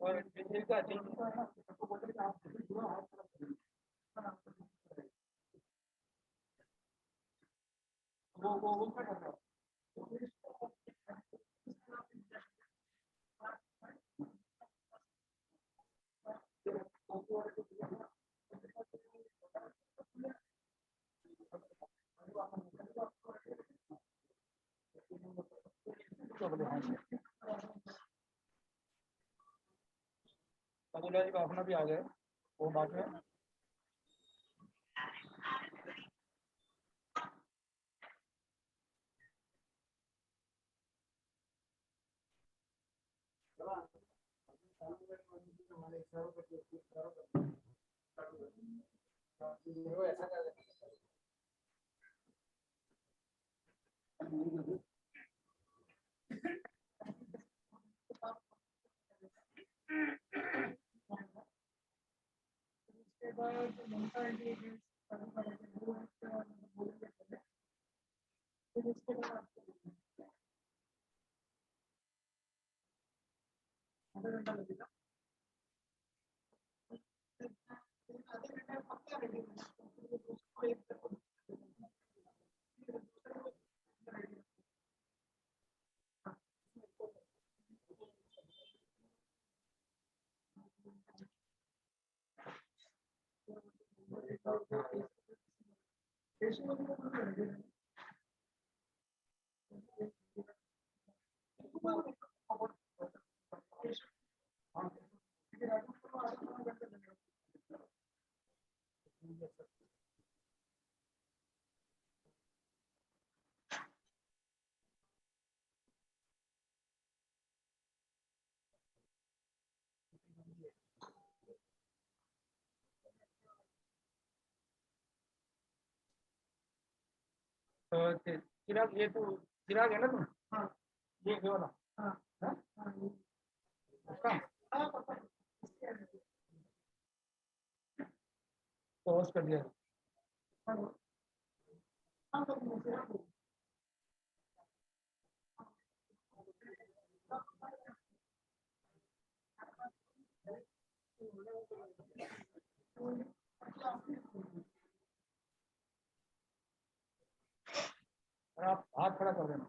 और का वो क्या कर रहा है? अबुला जी का अपना भी आ गया वो बात में। चिराग ये तो चिराग है ना तुम? हाँ ये वाला। हाँ हाँ उसका पॉज कर दिया। आप हाथ खड़ा कर देना।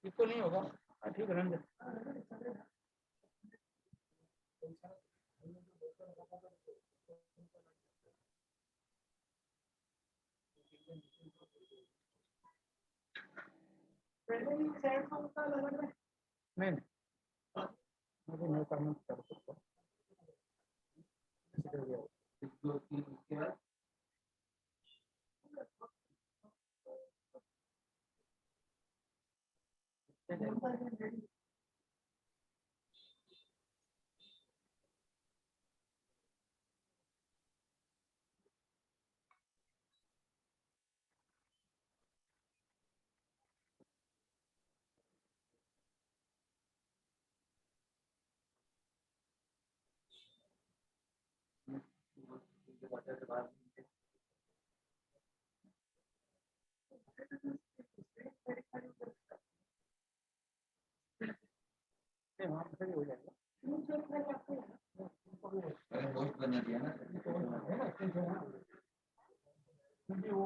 इसको नहीं होगा। ठीक है नहीं मुझे नहीं करना कर सकता। वहाँ पे हो जाएगा। बना दिया ना क्योंकि वो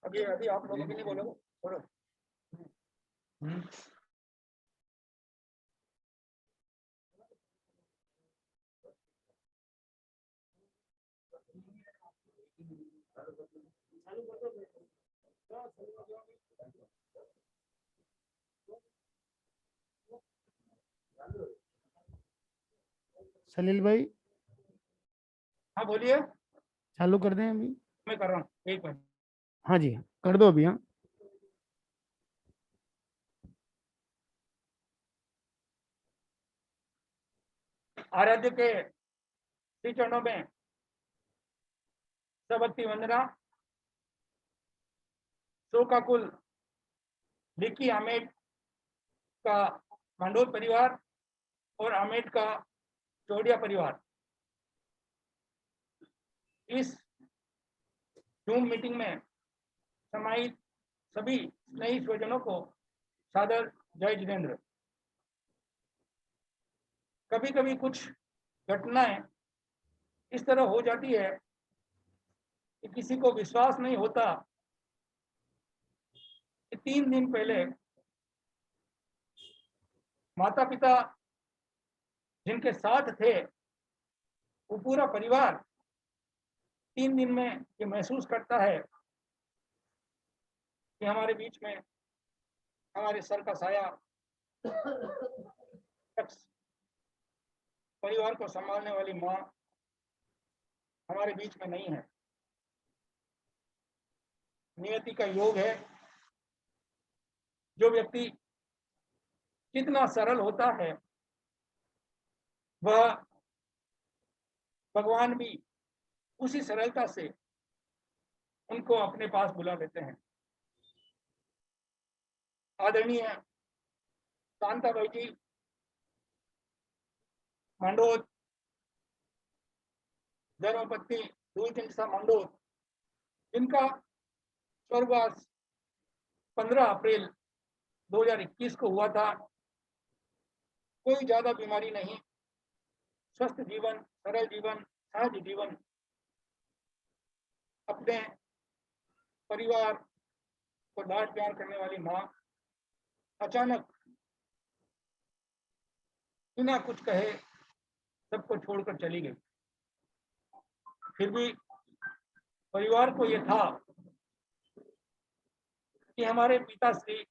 अभी अभी आप लोग भी नहीं बोलोगे, बोलो। सलील भाई हाँ बोलिए, चालू कर दें अभी? मैं कर रहा हूँ, एक मिनट। हाँ जी कर दो अभी। हाँ आराध्य के श्री चरणों में सबक्ति वंदना। शोकाकुल लिकी आमेट का मंडोर परिवार और आमेट का चौड़िया परिवार इस जूम मीटिंग में समाहित सभी स्नेही स्वजनों को सादर जय जितेंद्र। कभी कभी कुछ घटनाएं इस तरह हो जाती है कि किसी को विश्वास नहीं होता कि 3 दिन पहले माता पिता जिनके साथ थे वो पूरा परिवार 3 दिन में ये महसूस करता है कि हमारे बीच में हमारे सर का साया शख्स, परिवार को संभालने वाली माँ हमारे बीच में नहीं है। नियति का योग है। जो व्यक्ति कितना सरल होता है वह भगवान भी उसी सरलता से उनको अपने पास बुला लेते हैं। आदरणीय शांताबाई जी मंडोद, धर्मपत्नी दूलचंद सा मंडोद, जिनका स्वर्गवास 15 अप्रैल 2021 को हुआ था। कोई ज्यादा बीमारी नहीं, स्वस्थ जीवन, सरल जीवन, सहज जीवन। अपने परिवार को लाड प्यार करने वाली माँ अचानक बिना कुछ कहे सबको छोड़कर चली गई। फिर भी परिवार को यह था कि हमारे पिताश्री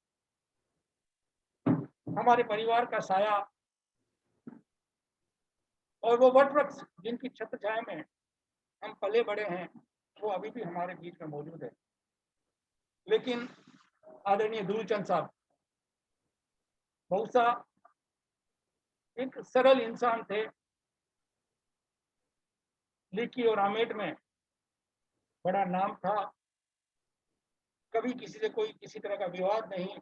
हमारे परिवार का साया और वो वटवृक्ष जिनकी छत्र छाया में हम पले बड़े हैं वो अभी भी हमारे बीच में मौजूद है। लेकिन आदरणीय दूलचंद साहब बहुसा एक सरल इंसान थे। लिकी और आमेट में बड़ा नाम था। कभी किसी से कोई किसी तरह का विवाद नहीं,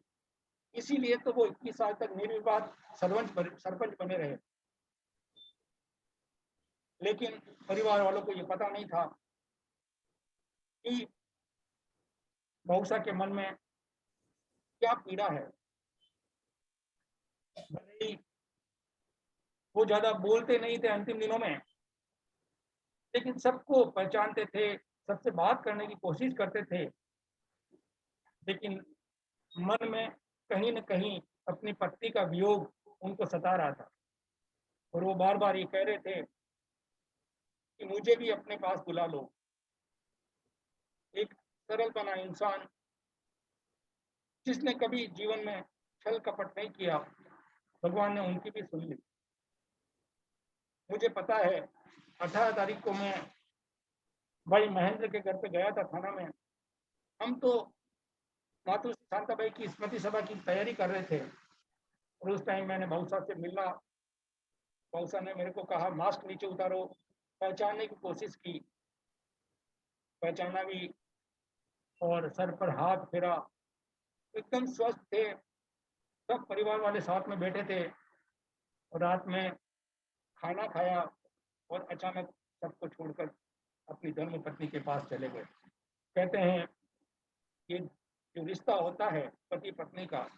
इसीलिए तो वो 21 साल तक निर्विवाद सरपंच बने रहे। लेकिन परिवार वालों को ये पता नहीं था कि बहुसा के मन में क्या पीड़ा है। भले ही वो ज्यादा बोलते नहीं थे अंतिम दिनों में, लेकिन सबको पहचानते थे, सबसे बात करने की कोशिश करते थे, लेकिन मन में कहीं न कहीं अपनी पत्नी का वियोग उनको सता रहा था। और वो बार-बार ये कह रहे थे कि मुझे भी अपने पास बुला लो। एक सरल बना इंसान जिसने कभी जीवन में छल कपट नहीं किया, भगवान ने उनकी भी सुन ली। मुझे पता है 18 तारीख को मैं भाई महेंद्र के घर पे गया था थाना में। हम तो मातु शांताबाई की स्मृति सभा की तैयारी कर रहे थे और उस टाइम मैंने भाऊसा से मिला। भाऊसा ने मेरे को कहा मास्क नीचे उतारो, पहचानने की कोशिश की, पहचाना भी और सर पर हाथ फेरा। एकदम स्वस्थ थे, सब परिवार वाले साथ में बैठे थे और रात में खाना खाया और अचानक सबको छोड़कर अपनी धर्म पत्नी के पास चले गए। कहते हैं ये जो रिश्ता होता है पति पत्नी का,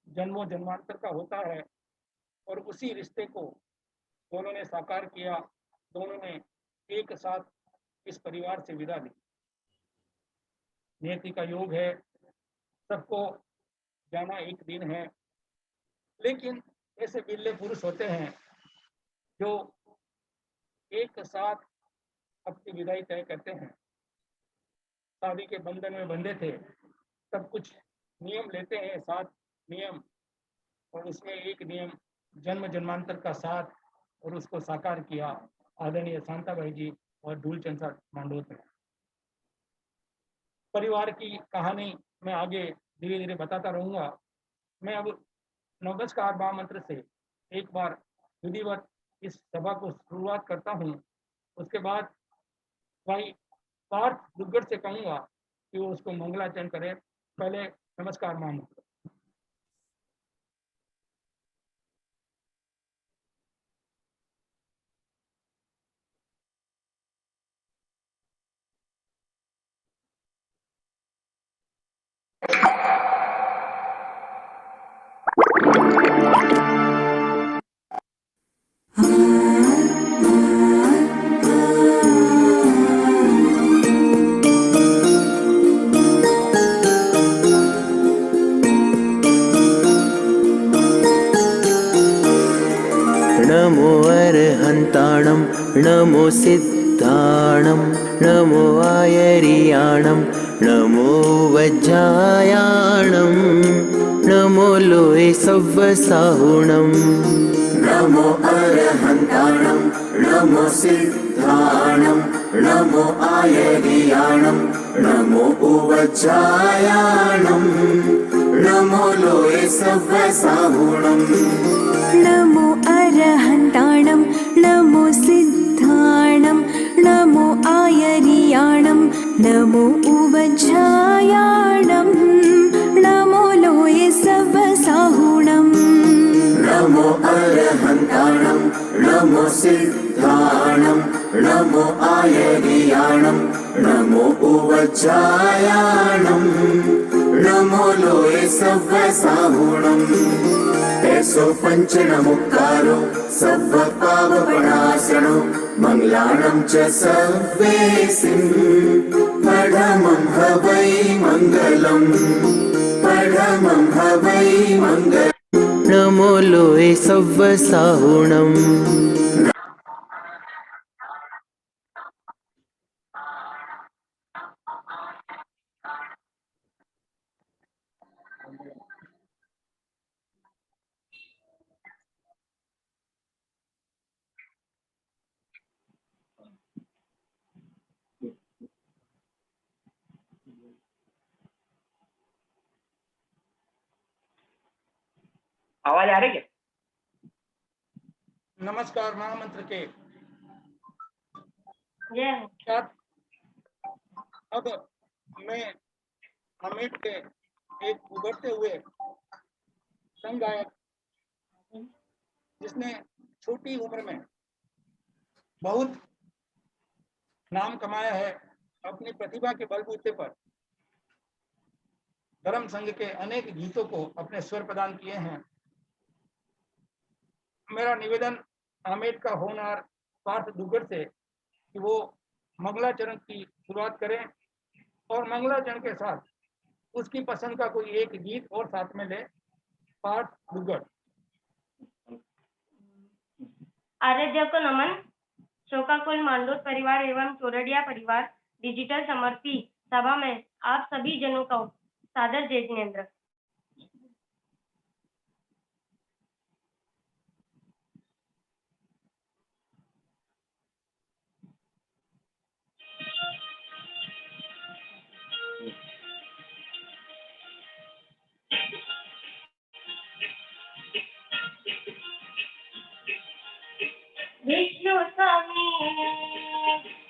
जन्मों जन्मांतर का होता है और उसी रिश्ते को दोनों ने साकार किया, दोनों ने एक साथ इस परिवार से विदा ली। नियति का योग है, सबको जाना एक दिन है, लेकिन ऐसे बिरले पुरुष होते हैं जो एक साथ अपनी विदाई तय करते हैं। शादी के बंधन में बंधे थे, सब कुछ नियम लेते हैं, 7 नियम, और उसमें एक नियम जन्म जन्मांतर का साथ, और उसको साकार किया आदरणीय शांताबाई जी और ढूलचंद साहब मांडोत ने। परिवार की कहानी मैं आगे धीरे धीरे बताता रहूंगा। मैं अब नवदशकार महामंत्र से एक बार विधिवत इस सभा को शुरुआत करता हूँ। उसके बाद भाई पार्थ दुग्गड़ से कहूंगा कि वो उसको मंगलाचरण करे। पहले नमस्कार महामंत्र। नमो अर्हन्ताणं नमो सिद्धाणं नमो आयर्याणं नमो वज्रायाणं नमो लोहे सव्वसाहुणं। नमो अर्हन्ताणं नमो सिद्धाणं नमो आयर्याणं नमो वज्रायाणं नमो लोहे सव्वसाहुणं। नमो अर्हन्ताणं नमो सिद्धाणं नमो आयर्याणं नमो वज्रायाणं नमो लोहे सव्वसाहुणं। नमो अर्हन्ताणं नमो सिद्धाणं नमो आयर्याणं नमो वज्रायाणं नमो लोहे सव्वसाहुणं। ऐसो पंच नमुकारो सव्वपावपणासनो मंगलानं च सव्वेसिं पढमं हवै मंगलम् पढमं हवै मंगलम्। नमो लोहे सव्वसाहुणं। आवाज आ रही है? नमस्कार महामंत्र के ये साथ अब मैं अमेठ के एक उभरते हुए संघ गायक, जिसने छोटी उम्र में बहुत नाम कमाया है अपनी प्रतिभा के बलबूते पर, धर्म संघ के अनेक गीतों को अपने स्वर प्रदान किए हैं। मेरा निवेदन आमेट का होनहार पार्थ दुग्गड़ से कि वो मंगलाचरण की शुरुआत करें और मंगलाचरण के साथ उसकी पसंद का कोई एक गीत और साथ में ले। पार्थ दुग्गड़। आराध्य को नमन। शोकाकुल मांडोत परिवार एवं चोरडिया परिवार डिजिटल समर्पी सभा में आप सभी जनों का सादर जय जिनेन्द्र।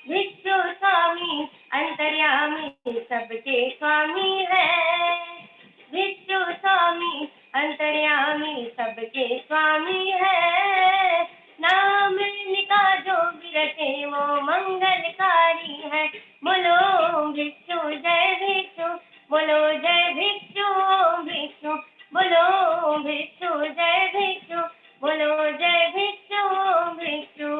विष्णु स्वामी अंतर्यामी सबके स्वामी है। विष्णु स्वामी अंतर्यामी सबके स्वामी है। नाम इनका जो विरते वो मंगलकारी है। बोलो विष्णु जय विष्णु, बोलो जय विष्णु विष्णु, बोलो विष्णु जय विष्णु, बोलो जय विष्णु विष्णु।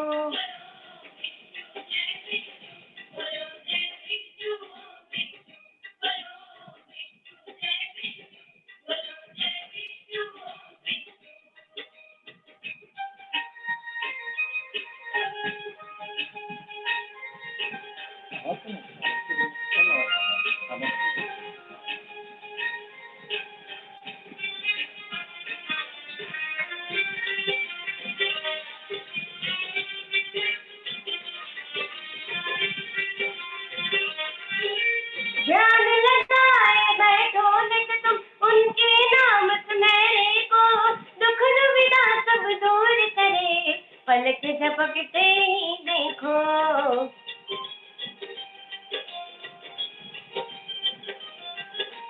ध्यान लगाए बैठो नित तुम उनके नाम सुनहरे को, दुख दुविधा सब दूर करे पलक झपकते ही देखो।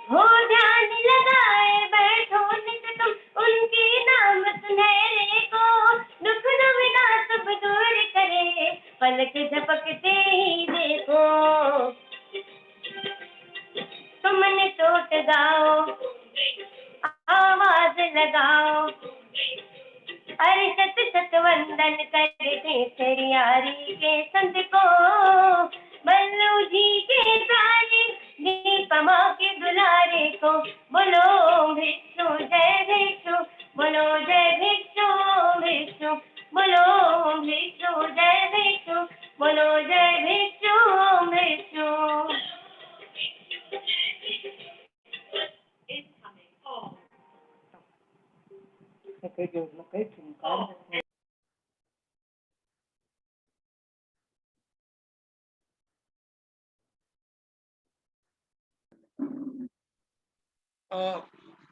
हो ध्यान लगाए बैठो नित तुम उनके नाम सुनहरे को, दुख दुविधा सब दूर करे पलक झपकते ही देखो। तुमने टोट गाओ आवाज लगाओ, अरे सत सत वंदन करते शरियारी के संत को। बल्लू जी के प्यारे दीपमा के दुलारे को, बोलो विष्णु जय विष्णु, बोलो जय विष्णु विष्णु, बोलो विष्णु जय विष्णु, बोलो जय विष्णु विष्णु।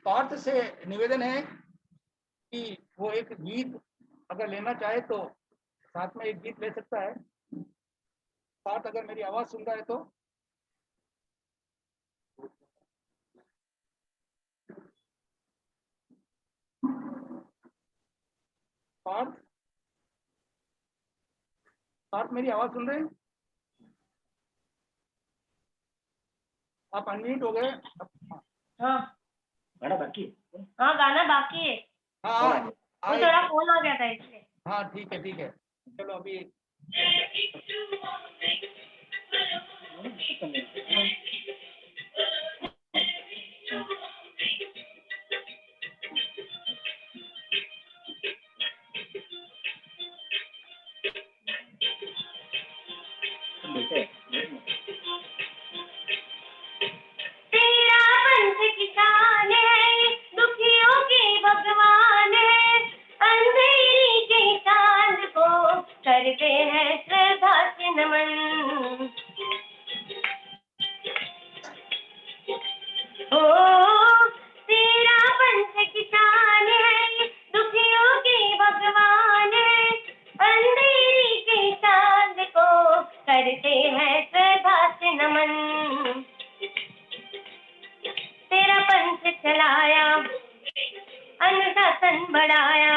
पार्थ से निवेदन है कि वो एक गीत अगर लेना चाहे तो साथ में एक गीत ले सकता है। पार्थ अगर मेरी आवाज सुन रहा है तो पार्थ, पार्थ मेरी आवाज सुन रहे हैं? आप अनम्यूट हो गए। हाँ गाना बाकी है। हाँ गाना बाकी है। हाँ वो थोड़ा फोन आ गया था इसलिए। हाँ ठीक है ठीक है, चलो अभी तेरा पंच किसान है, दुखियों के भगवान है, अंधेरी के चांद को करते हैं श्रद्धा से नमन। ओ तेरा पंच किसान है, दुखियों के भगवान है, अंधेरी के चांद को करते हैं श्रद्धा से नमन। तेरा पंच चलाया अनुशासन बढ़ाया,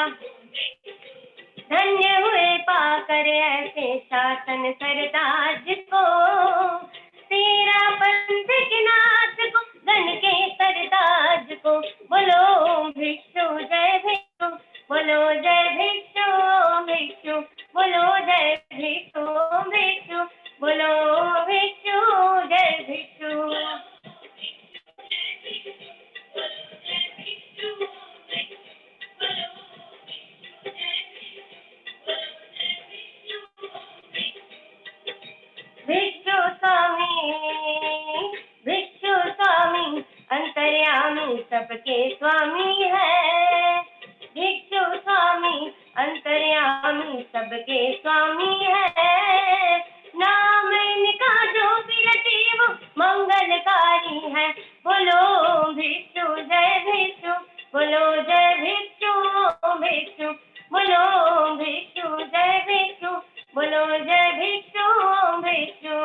धन्य हुए पाकर ऐसे शासन सरताज को। तेरा पंच के नाथ को गण के सरताज सबके स्वामी है। भिक्षु स्वामी अंतर्यामी सबके स्वामी है। नाम इनका जो विरते वो मंगलकारी है। बोलो भिक्षु जय भिक्षु, बोलो जय भिक्षु भिक्षु, बोलो भिक्षु जय भिक्षु, बोलो जय भिक्षु भिक्षु।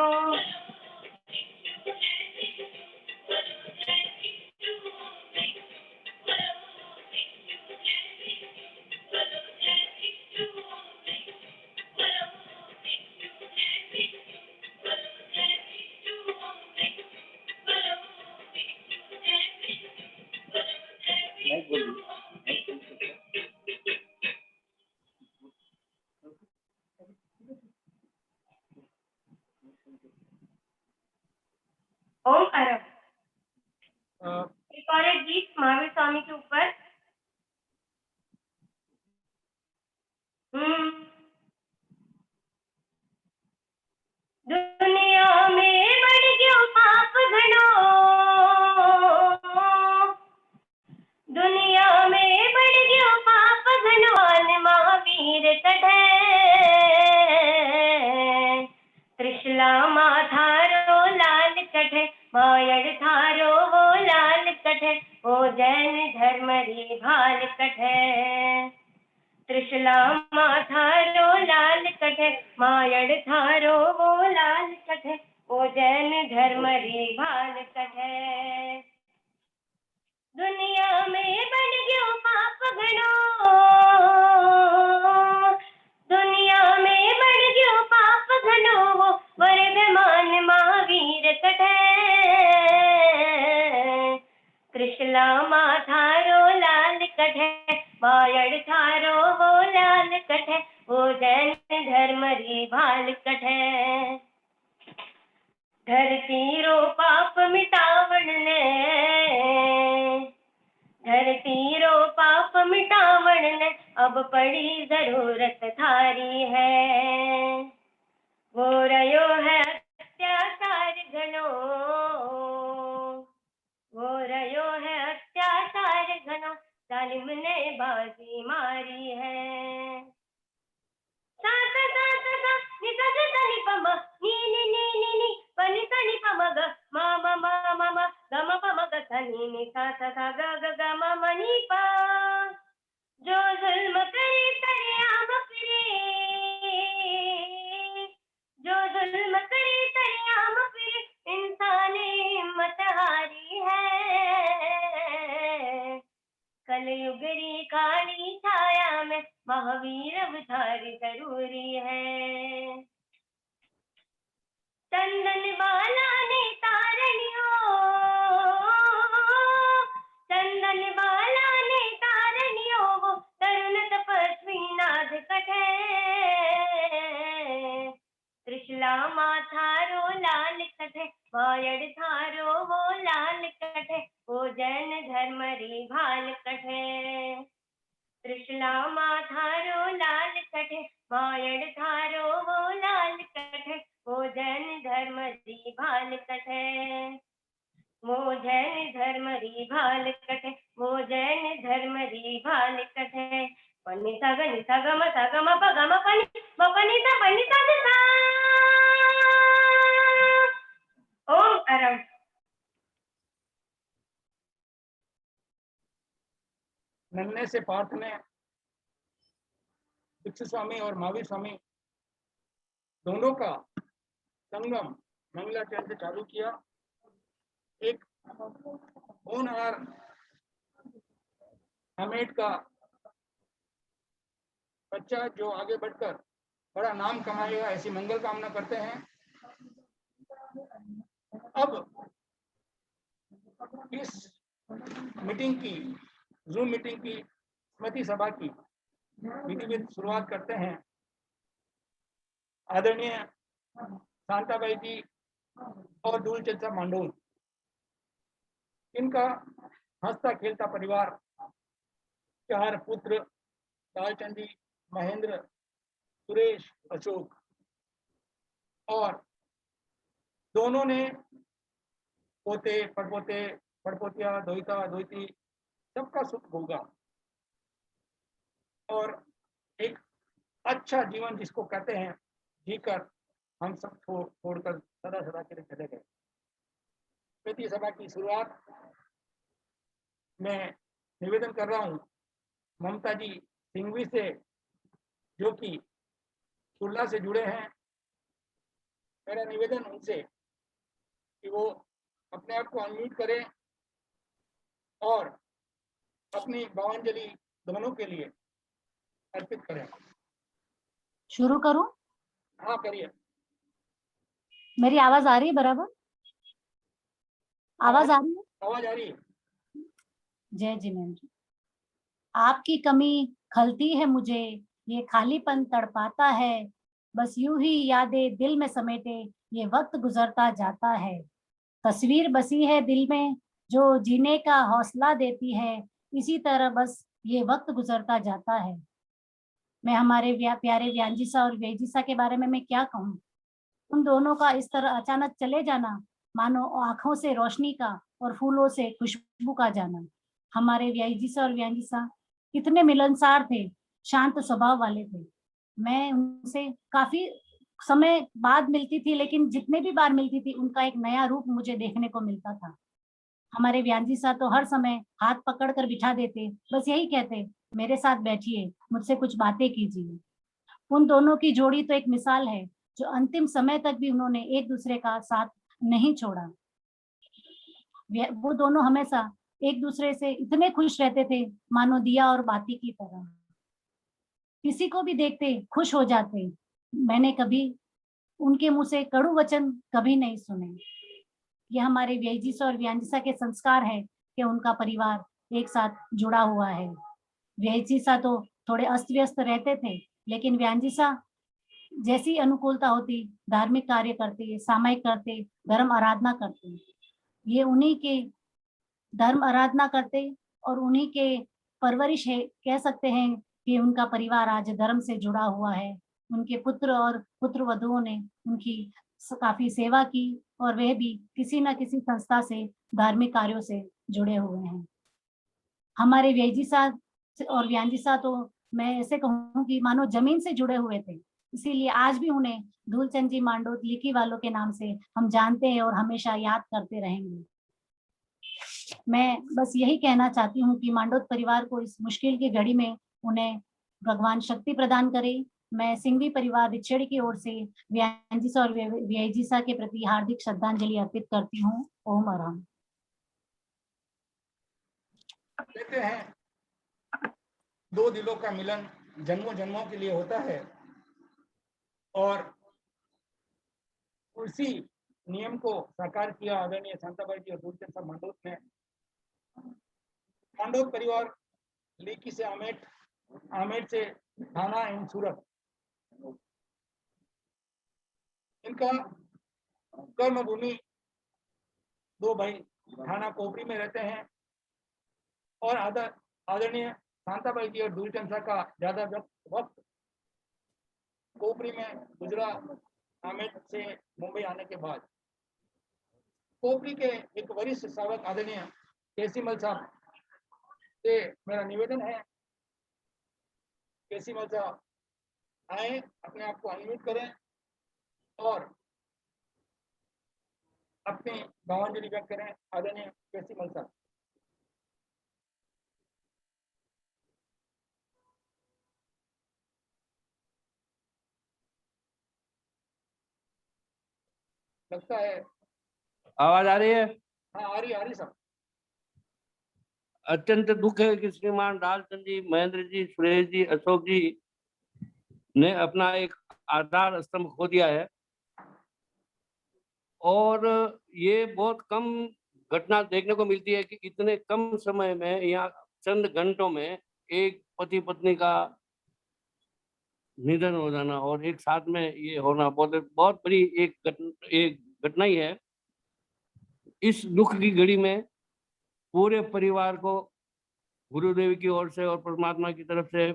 नहीं बोलिए। ओम अरब। अ, एक और एक गीत महावीर स्वामी के ऊपर। दुनिया में बढ़ गयो पाप घणो, दुनिया में बढ़ गयो पाप घणो, महावीर कढे। त्रिशला माथारो लाल कढे, मायड़ थारो वो लाल कढे, ओ जैन धर्म री भाल कढे। त्रिशला माथारो लाल कढे, मायड़ थारो वो लाल कढे, ओ जैन धर्म री भाल कढे। दुनिया में बढ़ गयो पाप घणो, दुनिया में बढ़ गयो पाप घणो, वो वर्धमान महावीर कढे। त्रिशला माथारो लाल कढे, मायड़ थारो वो लाल कढे, वो जैन धर्म री भाल कढे। धरती रो पाप मिटावण ने, धरती रो पाप मिटावण ने, अब पड़ी जरूरत थारी है। वो रयो है अत्याचार घणो, वो रयो है अत्याचार घणो, जालिम ने बाजी मारी है। सा सा सा सा सा नि सा सा सा नि प म नि नि नि नि नि प नि सा नि प म ग म म म म म ग म प म ग सा नि नि सा सा सा ग ग ग म म नि प। जो जुल्म करे सरेआम फिरे, जो जुल्म करे सरेआम फिरे, इंसान हिम्मत हारी है। कलयुगरी काली छाया में महावीर अवतार जरूरी है। चंदन बाला ने तारणियो, चंदन बाला ने तारणियो, वो तरुण तपस्वी नाथ कढे। त्रिशला माथारो लाल कढे, मायड़ थारो वो लाल कढे, वो जैन धर्म री भाल कढे। त्रिशला माथारो लाल कढे, मायड़ थारो वो लाल कढे, वो जैन धर्म री भाल कढे। वो जैन धर्म री भाल कढे, वो जैन धर्म री भाल कढे। पन्नी सा ग नि सा ग म सा ग म प ग म प नि म प नि सा प नि सा ग सा। ओम अरब। नन्हे से पार्थ ने भिक्षु स्वामी और महावीर स्वामी दोनों का संगम मंगलाचरण से चालू किया। एक होनहार हमेट का बच्चा जो आगे बढ़कर बड़ा नाम कमाएगा, ऐसी मंगल कामना करते हैं। अब इस मीटिंग की, जूम मीटिंग की स्मृति सभा की विधिवत शुरुआत करते हैं। आदरणीय शांताबाई जी और दूलचंद साहब मांडोल, इनका हंसता खेलता परिवार, 4 पुत्र लालचंद जी, महेंद्र, सुरेश, अशोक, और दोनों ने पोते, पड़पोते, पड़पोतिया, दोहिता, दोहिती सबका सुख होगा और एक अच्छा जीवन जिसको कहते हैं जीकर हम सब छोड़कर सदा सदा के लिए चले गए। प्रीति सभा की शुरुआत में निवेदन कर रहा हूँ ममता जी सिंघवी से, जो कि कुल्ला से जुड़े हैं। मेरा निवेदन उनसे कि वो अपने आप को अनम्यूट करें और अपनी भावांजलि दोनों के लिए अर्पित करें। शुरू करूं? हाँ करिए। मेरी आवाज आ रही है बराबर? आवाज आ रही है? आवाज आ रही है। जय जिनेन्द्र। आपकी कमी खलती है मुझे, ये खालीपन तड़पाता है, बस यूं ही यादें दिल में समेटे ये वक्त गुजरता जाता है। तस्वीर बसी है दिल में जो जीने का हौसला देती है, इसी तरह बस ये वक्त गुजरता जाता है। मैं हमारे प्यारे व्यांजीसा और वेजीसा के बारे में मैं क्या कहूँ। उन दोनों का इस तरह अचानक चले जाना मानो आंखों से रोशनी का और फूलों से खुशबू का जाना। हमारे व्याजीसा और व्यांजीसा कितने मिलनसार थे, शांत स्वभाव वाले थे। मैं उनसे काफी समय बाद मिलती थी, लेकिन जितने भी बार मिलती थी उनका एक नया रूप मुझे देखने को मिलता था। हमारे व्यांजीसा तो हर समय हाथ पकड़कर बिठा देते, बस यही कहते, मेरे साथ बैठिए, मुझसे कुछ बातें कीजिए। उन दोनों की जोड़ी तो एक मिसाल है, जो अंतिम समय तक भी उन्होंने एक दूसरे का साथ नहीं छोड़ा। वो दोनों हमेशा एक दूसरे से इतने खुश रहते थे मानो दिया और बाती की तरह। किसी को भी देखते खुश हो जाते। मैंने कभी उनके मुंह से कड़ू वचन कभी नहीं सुने। ये हमारे व्याजीसा और व्यांजीसा के संस्कार है कि उनका परिवार एक साथ जुड़ा हुआ है। व्याजीसा तो थोड़े अस्त व्यस्त रहते थे, लेकिन व्यांजीसा जैसी अनुकूलता होती धार्मिक कार्य करते, सामायिक करते, धर्म आराधना करते। ये उन्हीं के धर्म आराधना करते और उन्हीं के परवरिश है, कह सकते हैं कि उनका परिवार आज धर्म से जुड़ा हुआ है। उनके पुत्र और पुत्र वधुओं ने उनकी काफी सेवा की और वह भी किसी न किसी संस्था से धार्मिक कार्यों से जुड़े हुए हैं। हमारे व्याजीसा और व्यांजीसा तो मैं ऐसे कहूँ कि मानो जमीन से जुड़े हुए थे, इसीलिए आज भी उन्हें धूलचंद जी मांडोत लिखी वालों के नाम से हम जानते हैं और हमेशा याद करते रहेंगे। मैं बस यही कहना चाहती हूँ कि मांडोत परिवार को इस मुश्किल की घड़ी में उन्हें भगवान शक्ति प्रदान करे। मैं सिंघवी परिवार रिछेड़ी की ओर से व्यांजीसा और व्याजीसा के प्रति हार्दिक श्रद्धांजलि अर्पित करती हूँ। ओम अरहम। कहते हैं दो दिलों का मिलन जन्मों जन्मों के लिए होता है और उसी नियम को साकार किया आदरणीय शांताबाई जी और धूलचंद साहब मांडोत ने। मांडोत परिवार लेकी से आमेट, आमेट से थाना एवं सूरत, इनका कर्म भूमि दो भाई थाना कोपरी में रहते हैं और आदरणीय शांताबाई जी और धूलचंद साहब का ज्यादा वक्त कोपरी में गुजरा आमेट से मुंबई आने के बाद। कोपरी के एक वरिष्ठ शावक आदरणीय केसीमल साहब से मेरा निवेदन है, केसीमल साहब आए, अपने आप को अनम्यूट करें और अपनी भावांजलि व्यक्त करें। आदरणीय केसीमल साहब। लगता है आवाज आ रही है? हाँ आ रही सब। अत्यंत दुख है कि श्रीमान लालचंद जी, महेंद्र जी, सुरेश जी, अशोक जी ने अपना एक आधार स्तंभ खो दिया है और ये बहुत कम घटना देखने को मिलती है कि इतने कम समय में या चंद घंटों में एक पति पत्नी का निधन हो जाना और एक साथ में ये होना बहुत बड़ी एक घटना ही है। इस दुख की घड़ी में पूरे परिवार को गुरुदेव की ओर से और परमात्मा की तरफ से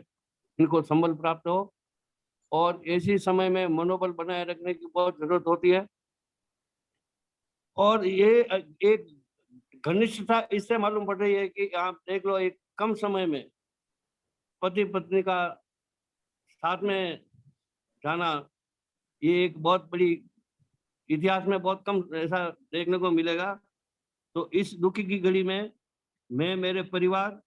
इनको संबल प्राप्त हो और ऐसी समय में मनोबल बनाए रखने की बहुत जरूरत होती है। और ये एक घनिष्ठता इससे मालूम पड़ रही है कि आप देख लो, एक कम समय में पति पत्नी का साथ में जाना, ये एक बहुत बड़ी, इतिहास में बहुत कम ऐसा देखने को मिलेगा। तो इस दुखी की घड़ी में मैं, मेरे परिवार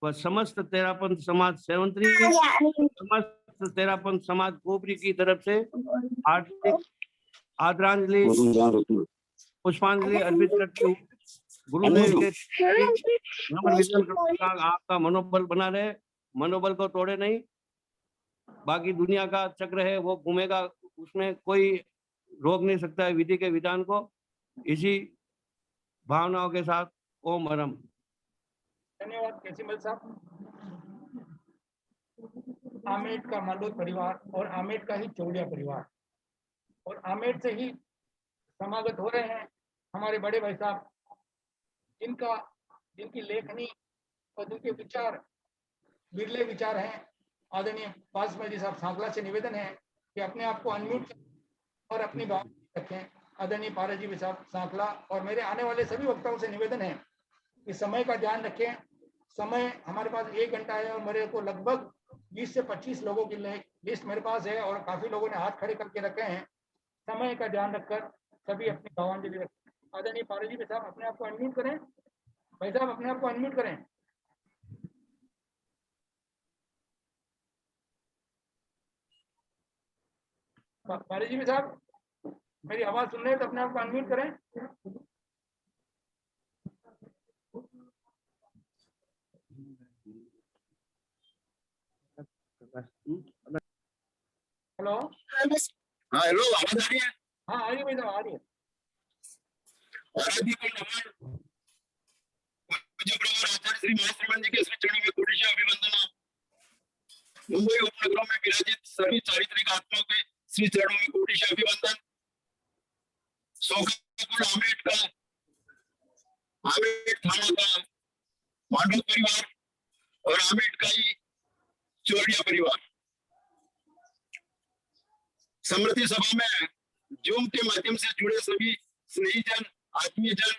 व समस्त तेरापंथ समाज सेवंतरी, समस्त तेरापंथ समाज कोपरी की तरफ से हार्दिक आदरांजलि, पुष्पांजलि अर्पित करती हूँ। गुरुदेव के नमन कीर्तन करता हूं, आपका मनोबल बना रहे, मनोबल को तोड़े नहीं। बाकी दुनिया का चक्र है, वो घूमेगा, उसमें कोई रोक नहीं सकता है विधि के विधान को। इसी भावनाओं के साथ ओम हरम। धन्यवाद केसीमल साहब। आमेट का मांडोद परिवार और आमेट का ही चौड़िया परिवार और आमेट से ही समागत हो रहे हैं हमारे बड़े भाई साहब, जिनकी लेखनी और जिनके विचार बिरले विचार हैं। आदरणीय बासमती साहब सांकला से निवेदन है कि अपने आप को अनम्यूट और अपनी बात रखें। आदरणीय पाराजी साहब सांकला और मेरे आने वाले सभी वक्ताओं से निवेदन है कि समय का ध्यान रखें। समय हमारे पास 1 घंटा है और मेरे को लगभग 20 से 25 लोगों की लिस्ट मेरे पास है और काफी लोगों ने हाथ खड़े करके रखे हैं। समय का ध्यान रखकर सभी अपनी भावांजलि रखें। आदरणीय पाराजी साहब अपने आप को अनम्यूट करें। भाई साहब अपने आप को अनम्यूट करें। पाराजी साहब मेरी आवाज सुन रहे हैं तो अपने आप को अनम्यूट करें। हेलो। हाँ हेलो, आवाज आ रही है? हाँ आ रही है भाई साहब, आ रही है। आराध्य को नमन। पूज्य प्रवर आचार्य श्री महाश्रवण जी के श्री चरणों में कोटिशः अभिवंदना। मुंबई उपनगरों में विराजित सभी चारित्रिक आत्माओं के श्री चरणों में कोटिशः अभिवंदन। सोकाकुल आमेट का, आमेट थाना का मांडव परिवार और आमेट का ही चौड़िया परिवार समृद्धि सभा में जूम के माध्यम से जुड़े सभी स्नेहीजन, आत्मीयजन,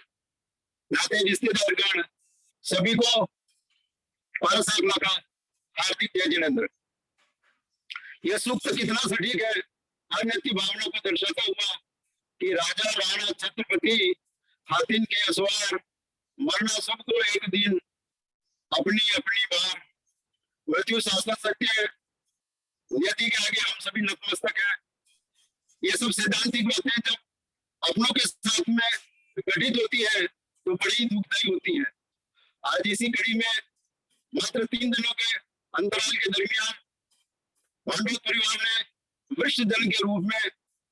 नाते रिश्तेदारगण सभी को पारसागला का हार्दिक जय जिनेन्द्र। यह सूक्त कितना सटीक है, अन्यति भावना को दर्शाता हुआ कि राजा राणा छत्रपति हाथिन के असवार मरना सबको एक दिन अपनी अपनी बार मृत्यु शासन सत्य नियति के आगे हम सभी नतमस्तक हैं। ये सब सैद्धांतिक बातें जब अपनों के साथ में घटित होती है तो बड़ी दुखदायी होती है। आज इसी कड़ी में मात्र 3 दिनों के अंतराल के दरमियान पांडव परिवार ने वरिष्ठ जन के रूप में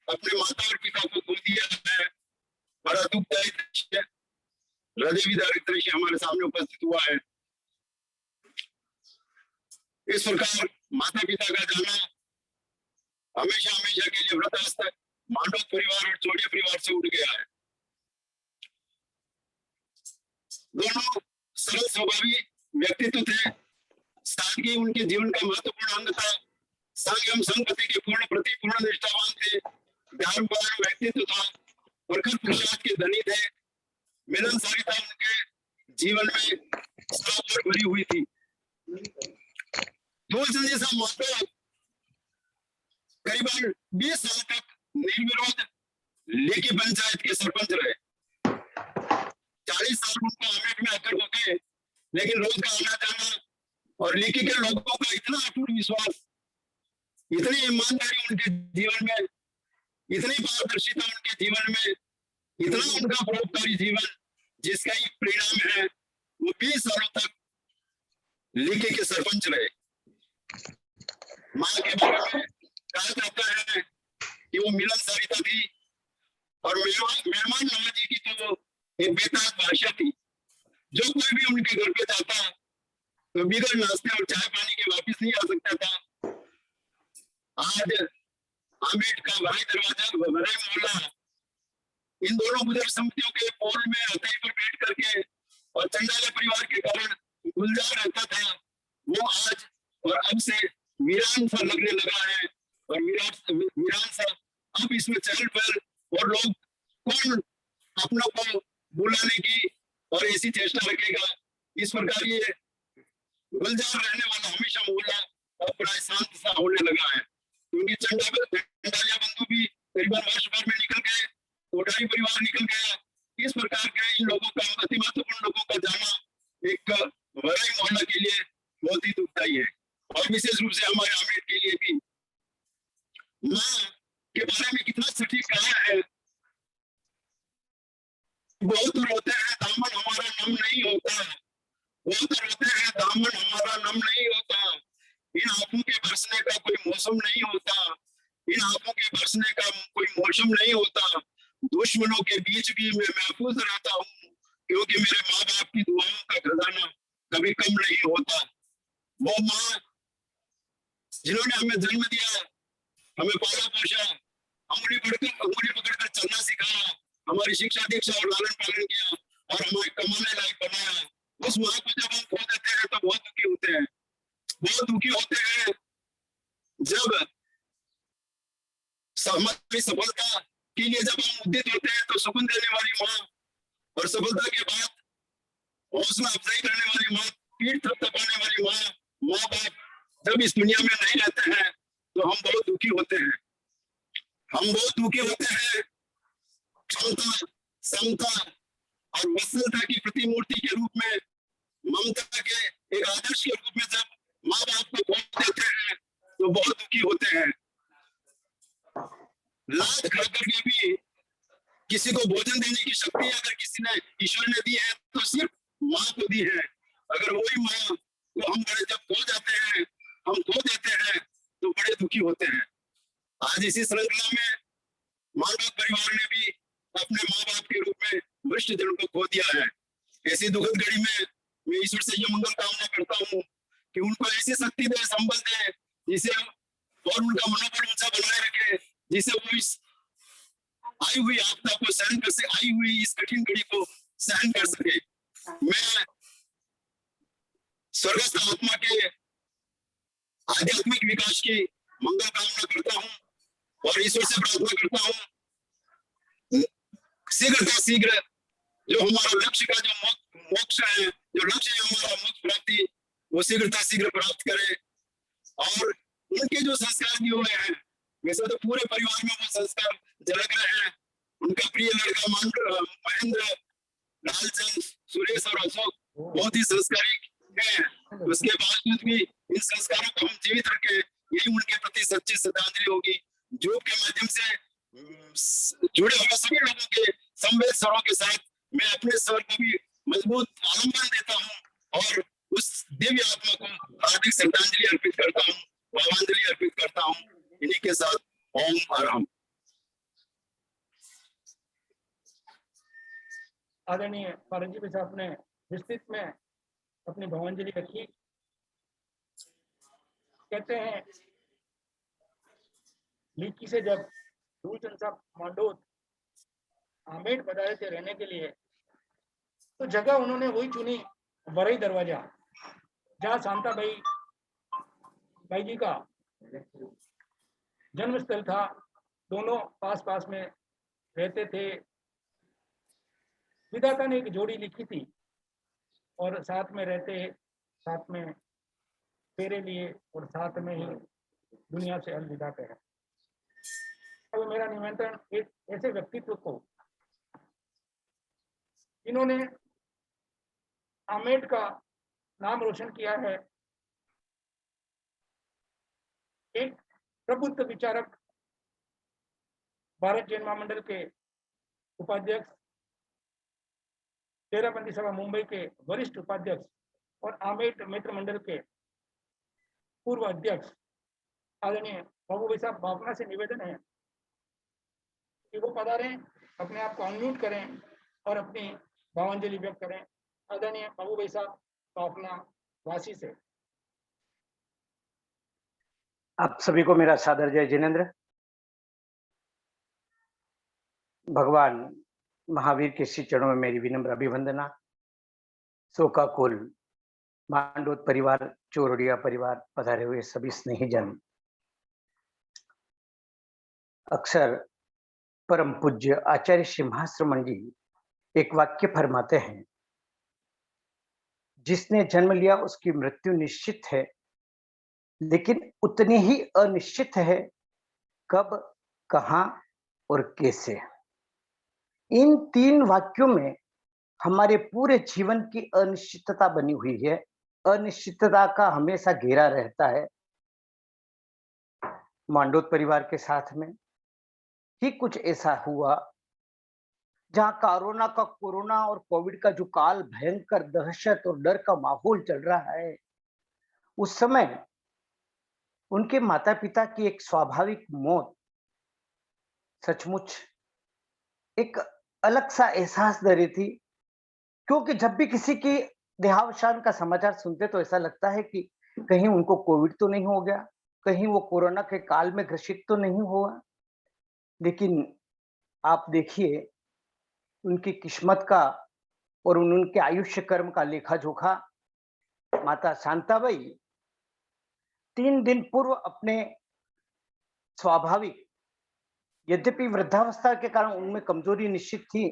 अपने माता और पिता को खो दिया है। बड़ा दुखदायी दृश्य, हृदय विदारक दृश्य हमारे सामने उपस्थित हुआ है। इस प्रकार माता पिता का जाना हमेशा हमेशा के लिए व्रतस्थ मांडव परिवार और चौड़िया परिवार से उठ गया है। दोनों सरल स्वभावी व्यक्तित्व थे, सादगी उनके जीवन का महत्वपूर्ण अंग था। संग एवं संगति के पूर्ण प्रति पूर्ण निष्ठावान थे, ध्यानपरायण व्यक्तित्व था, प्रखर पुरुषार्थ के धनी थे। मिलनसारिता उनके जीवन में साफ और भरी हुई थी। दूरचंद जी साहब महतो करीबन 20 साल तक निर्विरोध लेकी पंचायत के सरपंच रहे। 40 साल उनको आमेट में आकर हो गए, लेकिन रोज का आना जाना और लेकी के लोगों का इतना अटूट विश्वास, इतनी ईमानदारी उनके जीवन में, इतनी पारदर्शिता उनके जीवन में, इतना उनका परोपकारी जीवन जिसका ही परिणाम है वो 20 सालों तक लेकी के सरपंच रहे। मां के बारे में कहा जाता है कि वो मिलनसारिता थी और मेहमान नवाजी की तो एक बेताज भाषा थी। जो कोई भी उनके घर पे जाता तो बिगड़ नाश्ते और चाय पानी के वापिस नहीं आ सकता था। आज आमेट का भराई दरवाजा, भराई मोहल्ला, इन दोनों गुजर समितियों के पोल में हथाई पर बैठ करके और चंडाला परिवार के कारण गुलजार रहता था, वो आज और अब से वीरान सा लगने लगा है। और वीरान सा अब इसमें चहल पहल और लोग कौन अपनों को बुलाने की प्रतिष्ठा रखेगा। इस प्रकार ये गुलजार रहने वाला हमेशा मोहल्ला अब प्राय शांत सा होने लगा है, क्योंकि चंडालिया बंधु भी करीबन वर्ष भर में निकल गए, कोठारी परिवार निकल गया। इस प्रकार के इन लोगों का, अति महत्वपूर्ण लोगों का जाना एक वराई मोहल्ला के लिए बहुत ही दुखदायी है। और विशेष रूप से हमारे आमेर के लिए भी माँ के बारे में कितना सटीक कहा है, बहुत रोते हैं दामन हमारा नम नहीं होता, बहुत रोते हैं दामन हमारा नम नहीं होता, इन आंखों के बरसने का कोई मौसम नहीं होता, इन आंखों के बरसने का कोई मौसम नहीं होता, दुश्मनों के बीच भी मैं महफूज रहता हूँ, क्योंकि मेरे माँ बाप की दुआओं का खजाना कभी कम नहीं होता। वो माँ जिन्होंने हमें जन्म दिया, हमें पाला पोषा, अंगुली पकड़कर चलना सिखाया, हमारी शिक्षा दीक्षा और लालन पालन किया और हमें कमाने लायक बनाया, उस माँ को जब हम खो देते हैं तो बहुत दुखी होते हैं। बहुत दुखी होते हैं जब हमारी सफलता के लिए जब हम उद्यत होते हैं तो सुकून देने वाली माँ और सफलता के बाद हौसला अफजाई करने वाली माँ, पीठ थपथपाने वाली माँ, माँ बाप जब इस दुनिया में नहीं रहते हैं तो हम बहुत दुखी होते हैं। हम बहुत दुखी होते हैं। क्षमता, समता और वत्सलता की प्रतिमूर्ति के रूप में, ममता के एक आदर्श के रूप में जब माँ बाप को खो देते हैं तो बहुत दुखी होते हैं। लात खा करके भी किसी को भोजन देने की शक्ति अगर किसी ने, ईश्वर ने दी है तो सिर्फ माँ को दी है। अगर वही माँ को हम बड़े जब खो जाते हैं, हम खो देते हैं तो बड़े दुखी होते हैं। आज इसी श्रृंखला में मांडव परिवार ने भी अपने माँ बाप के रूप में वरिष्ठ जन को खो दिया है। ऐसी दुखद घड़ी में मैं ईश्वर से यह मंगल कामना करता हूँ कि उनको ऐसी शक्ति दे, संबल दे, जिसे और उनका मनोबल ऊंचा बनाए रखे, जिसे वो इस आई हुई आपदा को सहन कर सके, आई हुई इस कठिन घड़ी को सहन कर सके। मैं स्वर्गस्थ आत्मा के आध्यात्मिक विकास की मंगल कामना करता हूँ और ईश्वर से प्रार्थना करता हूँ शीघ्र जो हमारा लक्ष्य का जो मोक्ष है, जो लक्ष्य है हमारा मोक्ष प्राप्ति, वो शीघ्र प्राप्त करे। और उनके जो संस्कार दिए हुए हैं, वैसे तो पूरे परिवार में वो संस्कार झलक रहे हैं। उनका प्रिय लड़का महेंद्र, लालचंद, सुरेश और अशोक बहुत ही संस्कारी हैं। उसके बावजूद भी इन संस्कारों को हम जीवित रखें, यही उनके प्रति सच्ची श्रद्धांजलि होगी। जोग के माध्यम से जुड़े हुए सभी लोगों के संवेद स्वरों के साथ मैं अपने स्वर को भी मजबूत आलम्बन देता हूँ और उस दिव्य आत्मा को हार्दिक श्रद्धांजलि अर्पित करता हूँ, भावांजलि अर्पित करता हूँ। इन्हीं के साथ ओम अरहम। आदरणीय पारंजी साहब ने विस्तृत में अपनी भावांजलि रखी। कहते हैं लीची से जब धूलचंद साहब मांडोत आमेर पधारे थे रहने के लिए, तो जगह उन्होंने वही चुनी, बरई दरवाजा, जहाँ शांताबाई जी का जन्म स्थल था। दोनों पास पास में रहते थे। विधाता ने एक जोड़ी लिखी थी और साथ में रहते, साथ में फेरे लिए और साथ में ही दुनिया से अलविदा कहे। अब मेरा निमंत्रण एक ऐसे व्यक्तित्व को, इन्होंने आमेर का नाम रोशन किया है, एक प्रबुद्ध विचारक, भारत जैन महामंडल के उपाध्यक्ष, तेराबंदी सभा मुंबई के वरिष्ठ उपाध्यक्ष और आमेर मित्र मंडल के पूर्व अध्यक्ष आदरणीय बाबू भाई साहब, भावना से निवेदन है कि वो पधारें, अपने आप को अनम्यूट करें और अपनी भावांजलि व्यक्त करें। आदरणीय बाबू भाई साहब, भावना वासी से। आप सभी को मेरा सादर जय जिनेंद्र। भगवान महावीर के श्री चरणों में मेरी विनम्र अभिवंदना। शोका कुल, मांडोत परिवार, चोरडिया परिवार, पधारे हुए सभी स्नेहीजन। अक्सर परम पूज्य आचार्य सिंहाश्रमण जी एक वाक्य फरमाते हैं जिसने जन्म लिया उसकी मृत्यु निश्चित है, लेकिन उतनी ही अनिश्चित है कब, कहाँ और कैसे। इन 3 वाक्यों में हमारे पूरे जीवन की अनिश्चितता बनी हुई है। अनिश्चितता का हमेशा घेरा रहता है। मांडोत परिवार के साथ में ही कुछ ऐसा हुआ जहां कोरोना और कोविड का जो काल भयंकर दहशत और डर का माहौल चल रहा है, उस समय उनके माता पिता की एक स्वाभाविक मौत सचमुच एक अलग सा एहसास दे रही थी। क्योंकि जब भी किसी की देहावसान का समाचार सुनते तो ऐसा लगता है कि कहीं उनको कोविड तो नहीं हो गया, कहीं वो कोरोना के काल में ग्रसित तो नहीं हुआ। लेकिन आप देखिए उनकी किस्मत का और उनके आयुष्य कर्म का लेखा जोखा माता शांताबाई 3 दिन पूर्व अपने स्वाभाविक, यद्यपि वृद्धावस्था के कारण उनमें कमजोरी निश्चित थी,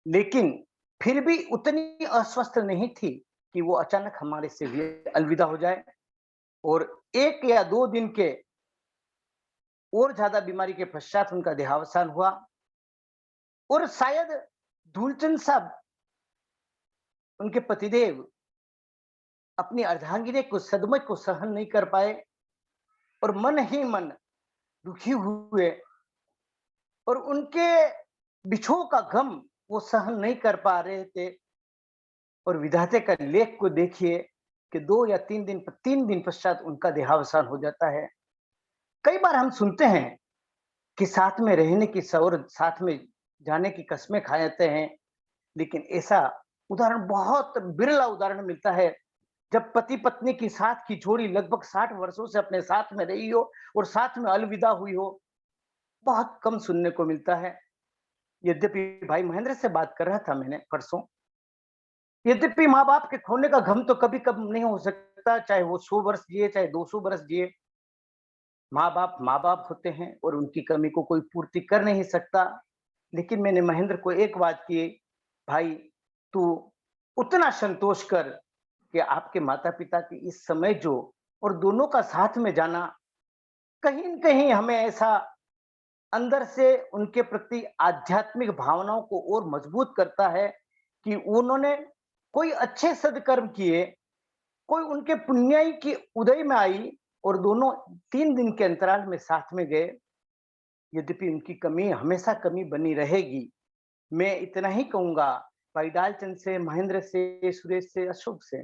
लेकिन फिर भी उतनी अस्वस्थ नहीं थी कि वो अचानक हमारे से अलविदा हो जाए। और 1 या 2 दिन के और ज्यादा बीमारी के पश्चात उनका देहावसान हुआ। और शायद धूलचंद साहब, उनके पतिदेव, अपनी अर्धांगिनी को सदमे को सहन नहीं कर पाए और मन ही मन दुखी हुए और उनके बिछोह का गम वो सहन नहीं कर पा रहे थे। और विधाते का लेख को देखिए कि 2 या 3 दिन पश्चात उनका देहावसान हो जाता है। कई बार हम सुनते हैं कि साथ में रहने की और साथ में जाने की कस्में खाते हैं, लेकिन ऐसा उदाहरण बहुत बिरला उदाहरण मिलता है जब पति पत्नी की साथ की जोड़ी लगभग 60 वर्षों से अपने साथ में रही हो और साथ में अलविदा हुई हो। बहुत कम सुनने को मिलता है। यद्यपि भाई महेंद्र से बात कर रहा था मैंने परसों, यद्यपि माँ बाप के खोने का गम तो कभी कभी नहीं हो सकता, चाहे वो 100 वर्ष जिए चाहे 200 वर्ष जिए। माँ बाप होते हैं और उनकी कमी को कोई पूर्ति कर नहीं सकता। लेकिन मैंने महेंद्र को एक बात की, भाई तू उतना संतोष कर कि आपके माता पिता की इस समय जो और दोनों का साथ में जाना कहीं न कहीं हमें ऐसा अंदर से उनके प्रति आध्यात्मिक भावनाओं को और मजबूत करता है कि उन्होंने कोई अच्छे सदकर्म किए, कोई उनके पुण्याई की उदय में आई और दोनों 3 दिन के अंतराल में साथ में गए। यद्यपि उनकी कमी हमेशा कमी बनी रहेगी। मैं इतना ही कहूंगा भाई डालचंद से, महेंद्र से, सुरेश से, अशोक से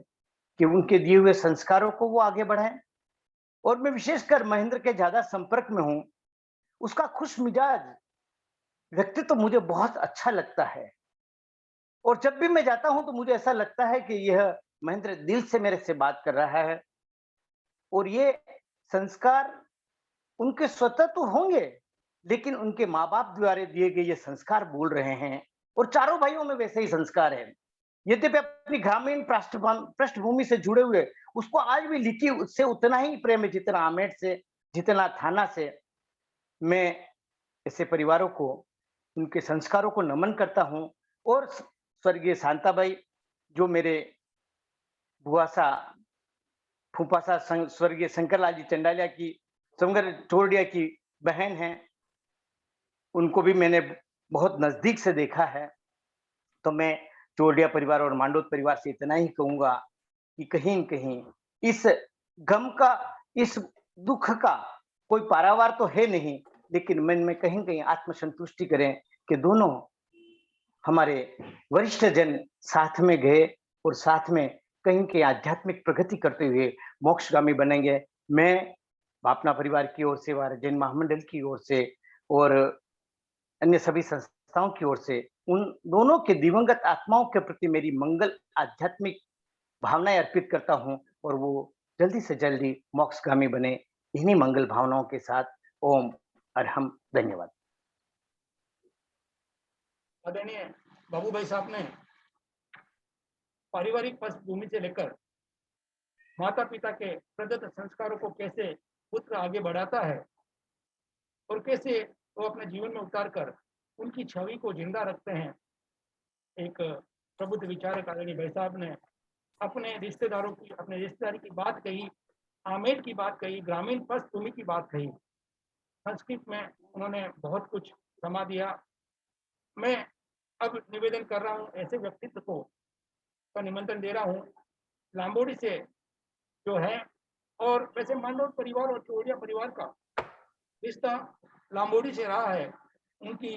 कि उनके दिए हुए संस्कारों को वो आगे बढ़ाएं। और मैं विशेषकर महेंद्र के ज्यादा संपर्क में हूं, उसका खुश मिजाज व्यक्तित्व तो मुझे बहुत अच्छा लगता है। और जब भी मैं जाता हूं तो मुझे ऐसा लगता है कि यह महेंद्र दिल से मेरे से बात कर रहा है। और ये संस्कार उनके स्वतः तो होंगे, लेकिन उनके माँ बाप द्वारा दिए गए ये संस्कार बोल रहे हैं। और चारों भाइयों में वैसे ही संस्कार है। यद्यपि अपनी ग्रामीण पृष्ठभूमि से जुड़े हुए उसको आज भी लिखी उससे उतना ही प्रेम है जितना आमेर से, जितना थाना से। मैं ऐसे परिवारों को, उनके संस्कारों को नमन करता हूं। और स्वर्गीय शांताबाई जो मेरे बुआ सा, फूफा सा, स्वर्गीय शंकरलाल जी चंडालिया की, समगर चोरडिया की बहन है, उनको भी मैंने बहुत नजदीक से देखा है। तो मैं चोरडिया परिवार और मांडोत परिवार से इतना ही कहूंगा कि कहीं न कहीं इस गम का, इस दुख का कोई पारावार तो है नहीं, लेकिन मन में कहीं कहीं आत्मसंतुष्टि करें कि दोनों हमारे वरिष्ठ जन साथ में गए और साथ में कहीं के आध्यात्मिक प्रगति करते हुए मोक्षगामी बनेंगे। मैं बापना परिवार की ओर से, जैन महामंडल की ओर से और अन्य सभी संस्थाओं की ओर से उन दोनों के दिवंगत आत्माओं के प्रति मेरी मंगल आध्यात्मिक भावनाएं अर्पित करता हूं और वो जल्दी से जल्दी मोक्षगामी बने। इन्हीं मंगल भावनाओं के साथ ओम अरहम। धन्यवाद। आदरणीय बाबू भाई साहब ने पारिवारिक पृष्ठभूमि से लेकर माता पिता के प्रदत्त संस्कारों को कैसे पुत्र आगे बढ़ाता है और कैसे वो अपने जीवन में उतार कर उनकी छवि को जिंदा रखते हैं, एक प्रबुद्ध विचारक आदरणीय भाई साहब ने अपने रिश्तेदारों की, अपने रिश्तेदारी की बात कही, आमेट की बात कही, ग्रामीण पृष्ठभूमि की बात कही। संस्कृत में उन्होंने बहुत कुछ समा दिया। मैं अब निवेदन कर रहा हूँ, ऐसे व्यक्तित्व को का निमंत्रण दे रहा हूँ लांबोड़ी से जो है। और वैसे मांडोर परिवार और चौड़िया परिवार का रिश्ता लांबोड़ी से रहा है। उनकी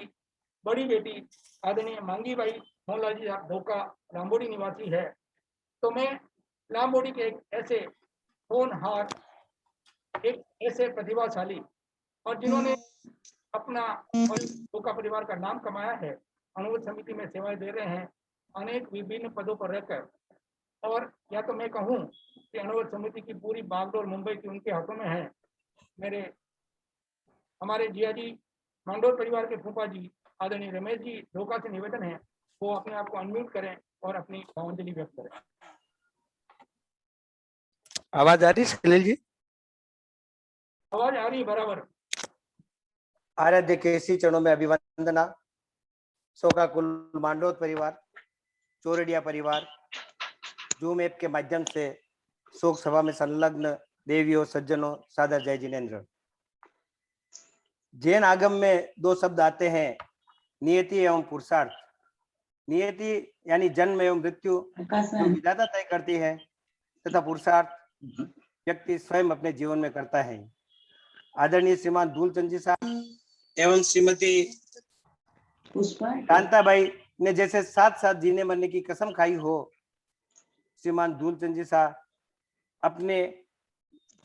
बड़ी बेटी आदरणीय मांगी बाई मोहनलाल जी धोका लांबोड़ी निवासी है। तो मैं लांबोड़ी के एक ऐसे होनहार, एक ऐसे प्रतिभाशाली और जिन्होंने अपना और धोका परिवार का नाम कमाया है, अनुरोध समिति में सेवाएं दे रहे हैं अनेक विभिन्न पदों पर रहकर। और या तो मैं कहूँ कि अनुरोध समिति की पूरी बागडोर मुंबई की उनके हाथों में है। हमारे जिया जी मांडोर परिवार के फूफा जी आदरणीय रमेश जी धोका से निवेदन है वो अपने आप को अनम्यूट करें और अपनी भावांजलि व्यक्त करें। आवाज आ रही है सलील जी? आवाज आ रही है बराबर। आराध्य के इसी चरणों में अभिवंदना। सोका कुल मांडोत परिवार, चौरडिया परिवार, जूम ऐप के माध्यम से शोक सभा में संलग्न देवियों, सज्जनों, सादर जय जिनेन्द्र। जैन आगम में दो शब्द आते हैं, नियति एवं पुरुषार्थ। नियति यानी जन्म एवं मृत्यु जो विधाता तय करती है, तथा पुरुषार्थ व्यक्ति स्वयं अपने जीवन में करता है। आदरणीय श्रीमान दूलचंद जी साहब एवं श्रीमती कांताबाई ने जैसे साथ साथ जीने मरने की कसम खाई हो, श्रीमान दूलचंद जी साहब अपने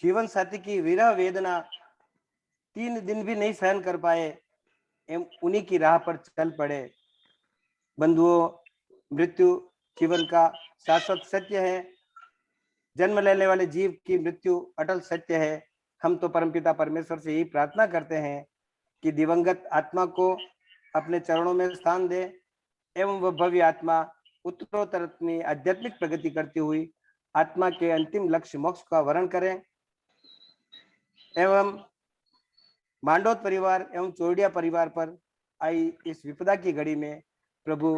जीवन साथी की विरह वेदना 3 दिन भी नहीं सहन कर पाए एवं उन्हीं की राह पर चल पड़े। बंधुओं, मृत्यु जीवन का शाश्वत सत्य है। जन्म लेने वाले जीव की मृत्यु अटल सत्य है। हम तो परमपिता परमेश्वर से यही प्रार्थना करते हैं कि दिवंगत आत्मा को अपने चरणों में स्थान दे एवं वह भव्य आत्मा उत्तरोत्तर अपनी आध्यात्मिक प्रगति करती हुई आत्मा के अंतिम लक्ष्य मोक्ष का वर्ण करें। एवं मांडोत परिवार एवं चौड़िया परिवार पर आई इस विपदा की घड़ी में प्रभु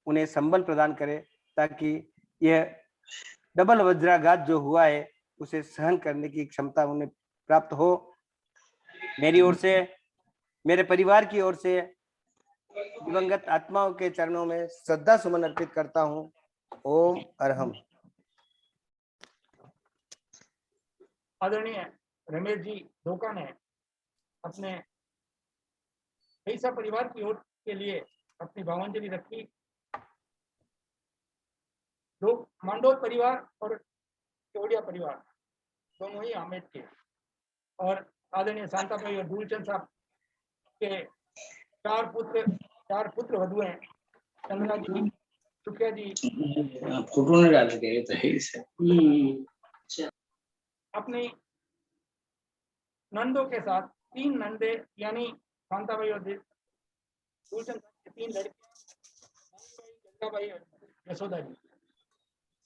उन्हें संबल प्रदान करे, ताकि यह डबल वज्राघात जो हुआ है उसे सहन करने की क्षमता उन्हें प्राप्त हो। मेरी ओर से, मेरे परिवार की ओर से दिवंगत आत्माओं के चरणों में श्रद्धा सुमन अर्पित करता हूँ। ओम अरहम। आदरणीय रमेश जी धोका ने अपने ऐसा परिवार की ओर के लिए अपनी भावांजलि रखी। लोग मांडोर परिवार और चौड़िया परिवार दोनों ही आमेट के, और आदरणीय शांताबाई और दूलचंद साहब के 4 पुत्र वधु हैं। चंद्रा जी, सुखिया जी, फोटो नहीं डाल के तो है इसे। अपनी नंदों के साथ 3 नंदे यानी शांताबाई और दूलचंद साहब की 3 लड़कियां, गंगाबाई और यशोदा जी,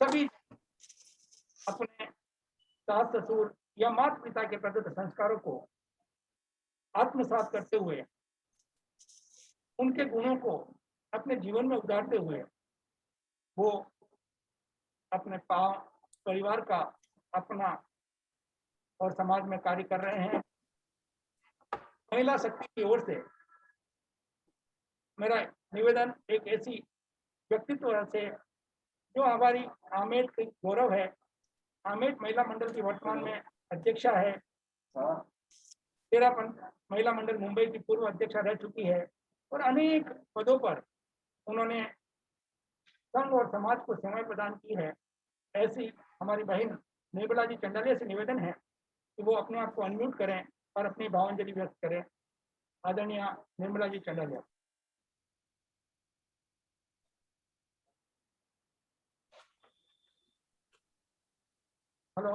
सभी अपने सास ससुर या माता पिता के प्रदत्त संस्कारों को आत्मसात करते हुए, उनके गुणों को अपने जीवन में उतारते हुए वो अपने परिवार का, अपना और समाज में कार्य कर रहे हैं। महिला शक्ति की ओर से मेरा निवेदन एक ऐसी व्यक्तित्व से जो हमारी आमेट की गौरव है। आमेट महिला मंडल की वर्तमान में अध्यक्षा है। 13 महिला मंडल मुंबई की पूर्व अध्यक्षा रह चुकी है और अनेक पदों पर उन्होंने संघ और समाज को सेवाएं प्रदान की है। ऐसी हमारी बहन निर्मला जी चंडालिया से निवेदन है कि वो अपने आप को अनम्यूट करें और अपनी भावांजलि व्यक्त करें। आदरणीय निर्मला जी चंडालिया। हेलो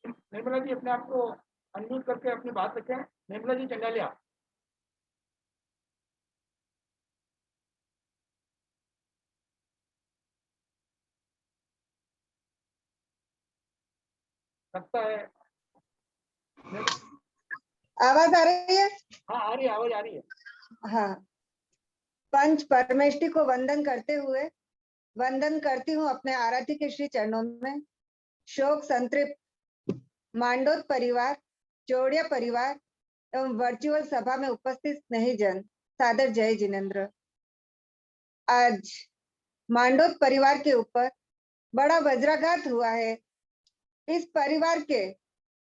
निर्मला जी, अपने आप को अनम्यूट करके अपनी बात रखें। निर्मला जी चंडालिया। लगता है आवाज आ रही है? हाँ आ रही है, आवाज आ रही है। हाँ, पंच परमेष्टि को वंदन करते हुए वंदन करती हूँ अपने आराध्य के श्री चरणों में। शोक संतृप्त मांडोत परिवार, चौड़िया परिवार एवं वर्चुअल सभा में उपस्थित स्नेहीजन, सादर जय जिनेंद्र। आज मांडोत परिवार के ऊपर बड़ा वज्राघात हुआ है। इस परिवार के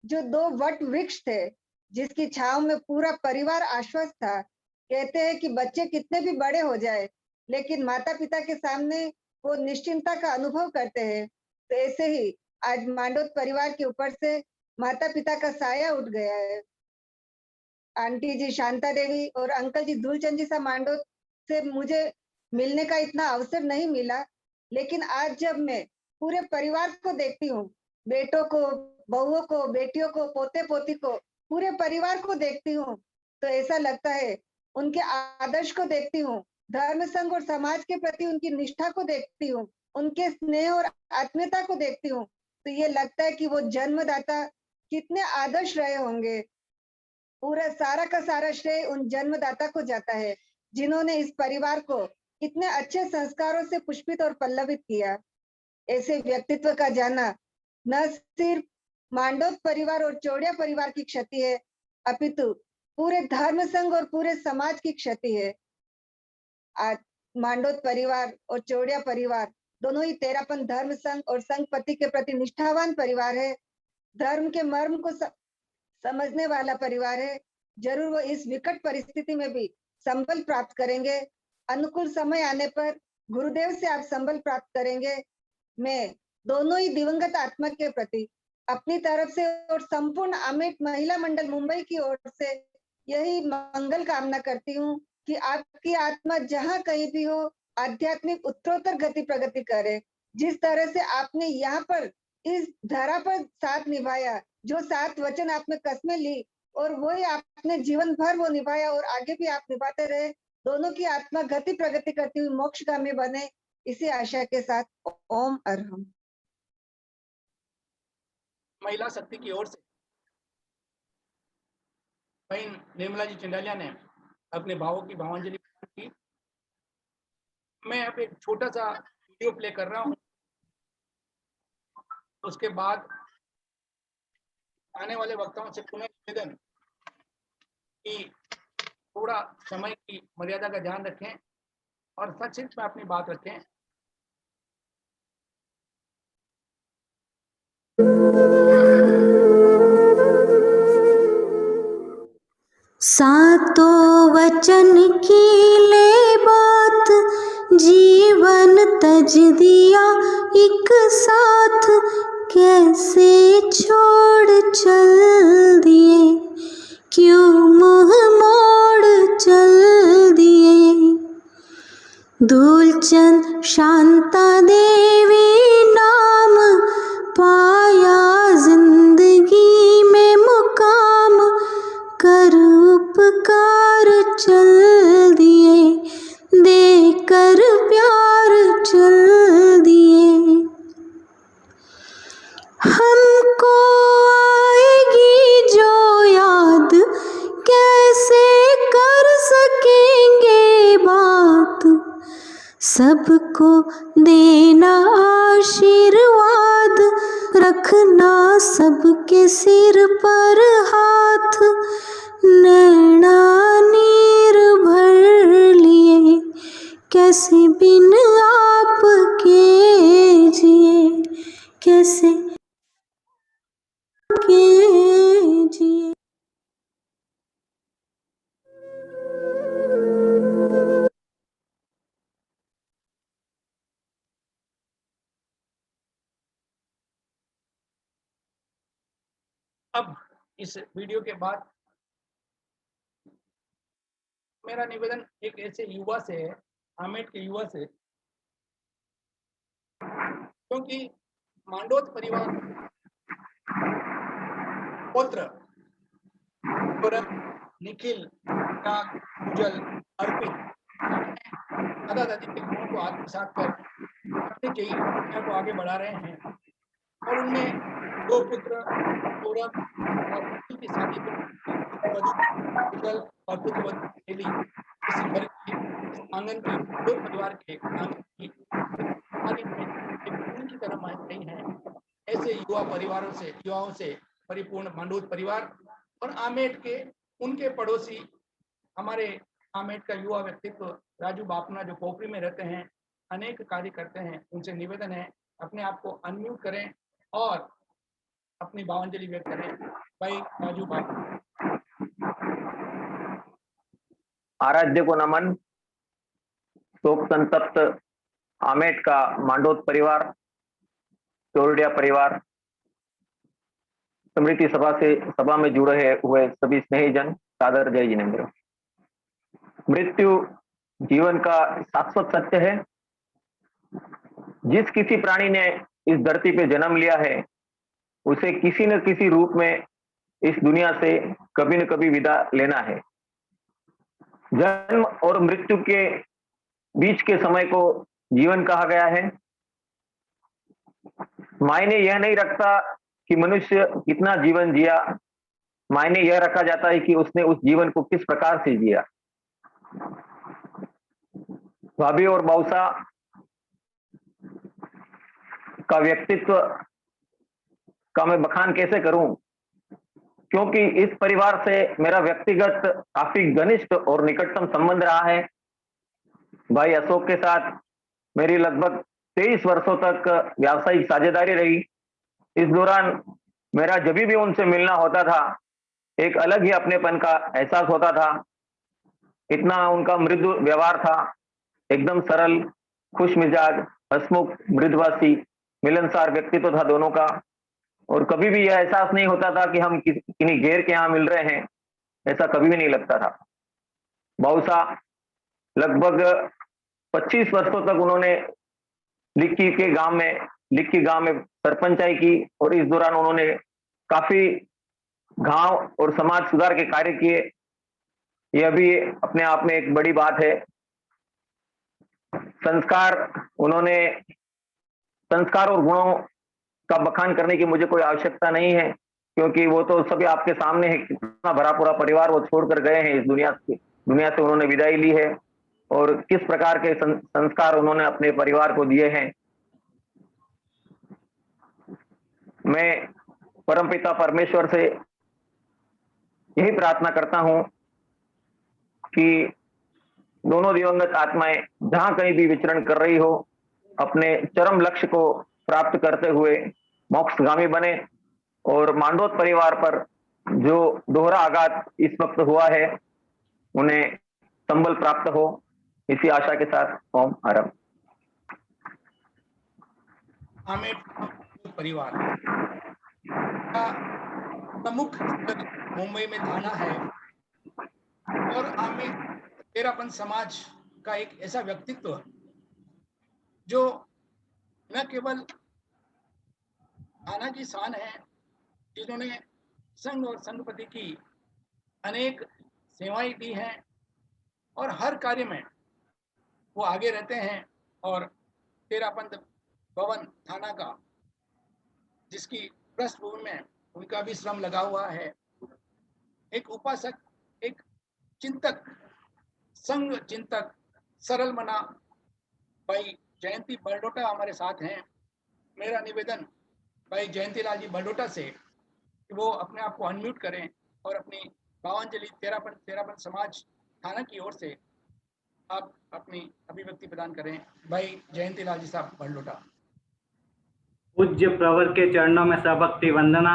जो 2 वट वृक्ष थे, जिसकी छांव में पूरा परिवार आश्वस्त था। कहते हैं कि बच्चे कितने भी बड़े हो जाए, लेकिन माता पिता के सामने वो निश्चिंतता का अनुभव करते हैं। तो ऐसे ही आज मांडोत परिवार के ऊपर से माता पिता का साया उठ गया है। आंटी जी शांता देवी और अंकल जी धूलचंद जी सा मांडोत से मुझे मिलने का इतना अवसर नहीं मिला, लेकिन आज जब मैं पूरे परिवार को देखती हूँ, बेटों को, बहुओं को, बेटियों को, पोते पोती को, पूरे परिवार को देखती हूँ, तो ऐसा लगता है, उनके आदर्श को देखती हूँ, धर्म संघ और समाज के प्रति उनकी निष्ठा को देखती हूँ, उनके स्नेह और आत्मीयता को देखती हूँ, तो ये लगता है कि वो जन्मदाता कितने आदर्श रहे होंगे। पूरा सारा का सारा श्रेय उन जन्मदाता को जाता है, जिन्होंने इस परिवार को इतने अच्छे संस्कारों से पुष्पित और पल्लवित किया। ऐसे व्यक्तित्व का जाना न सिर्फ मांडोत परिवार और चौड़िया परिवार की क्षति है, अपितु पूरे धर्म संघ और पूरे समाज की क्षति है। आज मांडोत परिवार और चौड़िया परिवार दोनों ही तेरापन धर्म संघ और संघपति के प्रति निष्ठावान परिवार है। धर्म के मर्म को समझने वाला परिवार है। जरूर वो इस विकट परिस्थिति में भी संबल प्राप्त करेंगे। अनुकूल समय आने पर गुरुदेव से आप संबल प्राप्त करेंगे। मैं दोनों ही दिवंगत आत्मा के प्रति अपनी तरफ से और संपूर्ण अमेठ महिला मंडल मुंबई की ओर से यही मंगल कामना करती हूँ कि आपकी आत्मा जहाँ कहीं भी हो, आध्यात्मिक उत्तरोत्तर गति प्रगति करे। जिस तरह से आपने यहाँ पर इस धरा पर साथ निभाया, जो 7 वचन आपने कस्में ली और वही आपने जीवन भर वो निभाया और आगे भी आप निभाते रहे। दोनों की आत्मा गति प्रगति करती हुई मोक्षगामी बने, इसी आशा के साथ ओम अरहम। महिला शक्ति की ओर से बहन निर्मला जी चिंडालिया ने अपने भावों की भावांजलि की। मैं अब एक छोटा सा वीडियो प्ले कर रहा हूँ, उसके बाद आने वाले वक्ताओं से पुनः निवेदन कि थोड़ा समय की मर्यादा का ध्यान रखें और संक्षिप्त में अपनी बात रखें। सातों वचन की ले बात, जीवन तज दिया एक साथ, कैसे छोड़ चल दिए, क्यों मुँह मोड़ चल दिए। धूलचंद शांता देवी नाम पाया जिंदगी में मुकाम, कर उपकार चल दिए, देकर प्यार चल दिए। हमको आएगी जो याद, कैसे कर सकेंगे बात, सबको देना आशीर्वाद, रखना सबके सिर पर हाथ। नैना नीर भर लिए, कैसे बिन आपके जिए, कैसे के जिए। अब इस वीडियो के बाद मेरा निवेदन एक ऐसे युवा से है, आमेठ के युवा से, क्योंकि मांडोत परिवार पुत्र निखिल, उज्जवल, अर्पित दादा दादी के गुणों को आत्मसात कर अपनी दुनिया को आगे बढ़ा रहे हैं और उनमें 2 पुत्र गौरव और निखिल की शादी उज्जवल और पुत्रवती इस घर के आंगन की 2 परिवार के आंगन की रानी की तरह मान रही हैं। ऐसे युवाओं से परिपूर्ण मांडोत परिवार और आमेट के उनके पड़ोसी हमारे आमेट का युवा व्यक्तित्व राजू बापना जो पोखरी में रहते हैं, अनेक कार्य करते हैं। उनसे निवेदन है अपने आप को अनम्यूट करें और अपनी भावांजलि व्यक्त करें। भाई राजू बापना। आराध्य को नमन। शोक संतप्त आमेट का मांडोत परिवार, चोरडिया परिवार, स्मृति सभा में जुड़े हुए सभी स्नेहीजन, सादर जय जिनेंद्र। मृत्यु जीवन का शाश्वत सत्य है। जिस किसी प्राणी ने इस धरती पे जन्म लिया है उसे किसी न किसी रूप में इस दुनिया से कभी न कभी विदा लेना है। जन्म और मृत्यु के बीच के समय को जीवन कहा गया है। मायने यह नहीं रखता कि मनुष्य कितना जीवन जिया, मायने यह रखा जाता है कि उसने उस जीवन को किस प्रकार से जिया। भाभी और बाउसा का व्यक्तित्व का मैं बखान कैसे करूं, क्योंकि इस परिवार से मेरा व्यक्तिगत काफी घनिष्ठ और निकटतम संबंध रहा है। भाई अशोक के साथ मेरी लगभग 23 वर्षों तक व्यावसायिक साझेदारी रही। इस दौरान मेरा जब भी उनसे मिलना होता था एक अलग ही अपनेपन का एहसास होता था। इतना उनका मृदु व्यवहार था, एकदम सरल, खुश मिजाज, हंसमुख, मृदुभाषी, मिलनसार व्यक्तित्व था दोनों का। और कभी भी यह एहसास नहीं होता था कि हम किन्हीं गैर के यहाँ मिल रहे हैं, ऐसा कभी भी नहीं लगता था। बाउसा लगभग 25 वर्षों तक उन्होंने लिक्की गांव में सरपंचाई की और इस दौरान उन्होंने काफी गांव और समाज सुधार के कार्य किए। यह भी अपने आप में एक बड़ी बात है। संस्कार और गुणों का बखान करने की मुझे कोई आवश्यकता नहीं है, क्योंकि वो तो सभी आपके सामने है। कितना भरा पूरा परिवार वो छोड़कर गए हैं, इस दुनिया से उन्होंने विदाई ली है और किस प्रकार के संस्कार उन्होंने अपने परिवार को दिए हैं। मैं परमपिता परमेश्वर से यही प्रार्थना करता हूं कि दोनों दिवंगत आत्माएं जहां कहीं भी विचरण कर रही हो, अपने चरम लक्ष्य को प्राप्त करते हुए मोक्षगामी बने और मांडोत परिवार पर जो दोहरा आघात इस वक्त हुआ है उन्हें संबल प्राप्त हो। इसी आशा के साथ ओम हरम। आमेट परिवार का प्रमुख मुंबई में थाना है और आमेट तेरापन समाज का एक ऐसा व्यक्तित्व जो न केवल थाना की शान है, जिन्होंने संघ और संघपति की अनेक सेवाएं दी हैं और हर कार्य में वो आगे रहते हैं। और तेरापन भवन थाना का जिसकी पृष्ठभूमि में उनका भी श्रम लगा हुआ है। एक उपासक, एक चिंतक, संघ चिंतक, सरल मना भाई जयंती बरडोटा हमारे साथ हैं। मेरा निवेदन भाई जयंती लाल जी बरडोटा से कि वो अपने आप को अनम्यूट करें और अपनी भावांजलि तेरापन समाज थाना की ओर से आप अपनी अभिव्यक्ति प्रदान करें। भाई जयंती लाल जी साहब बरडोटा। पूज्य प्रवर के चरणों में सबक्ति वंदना।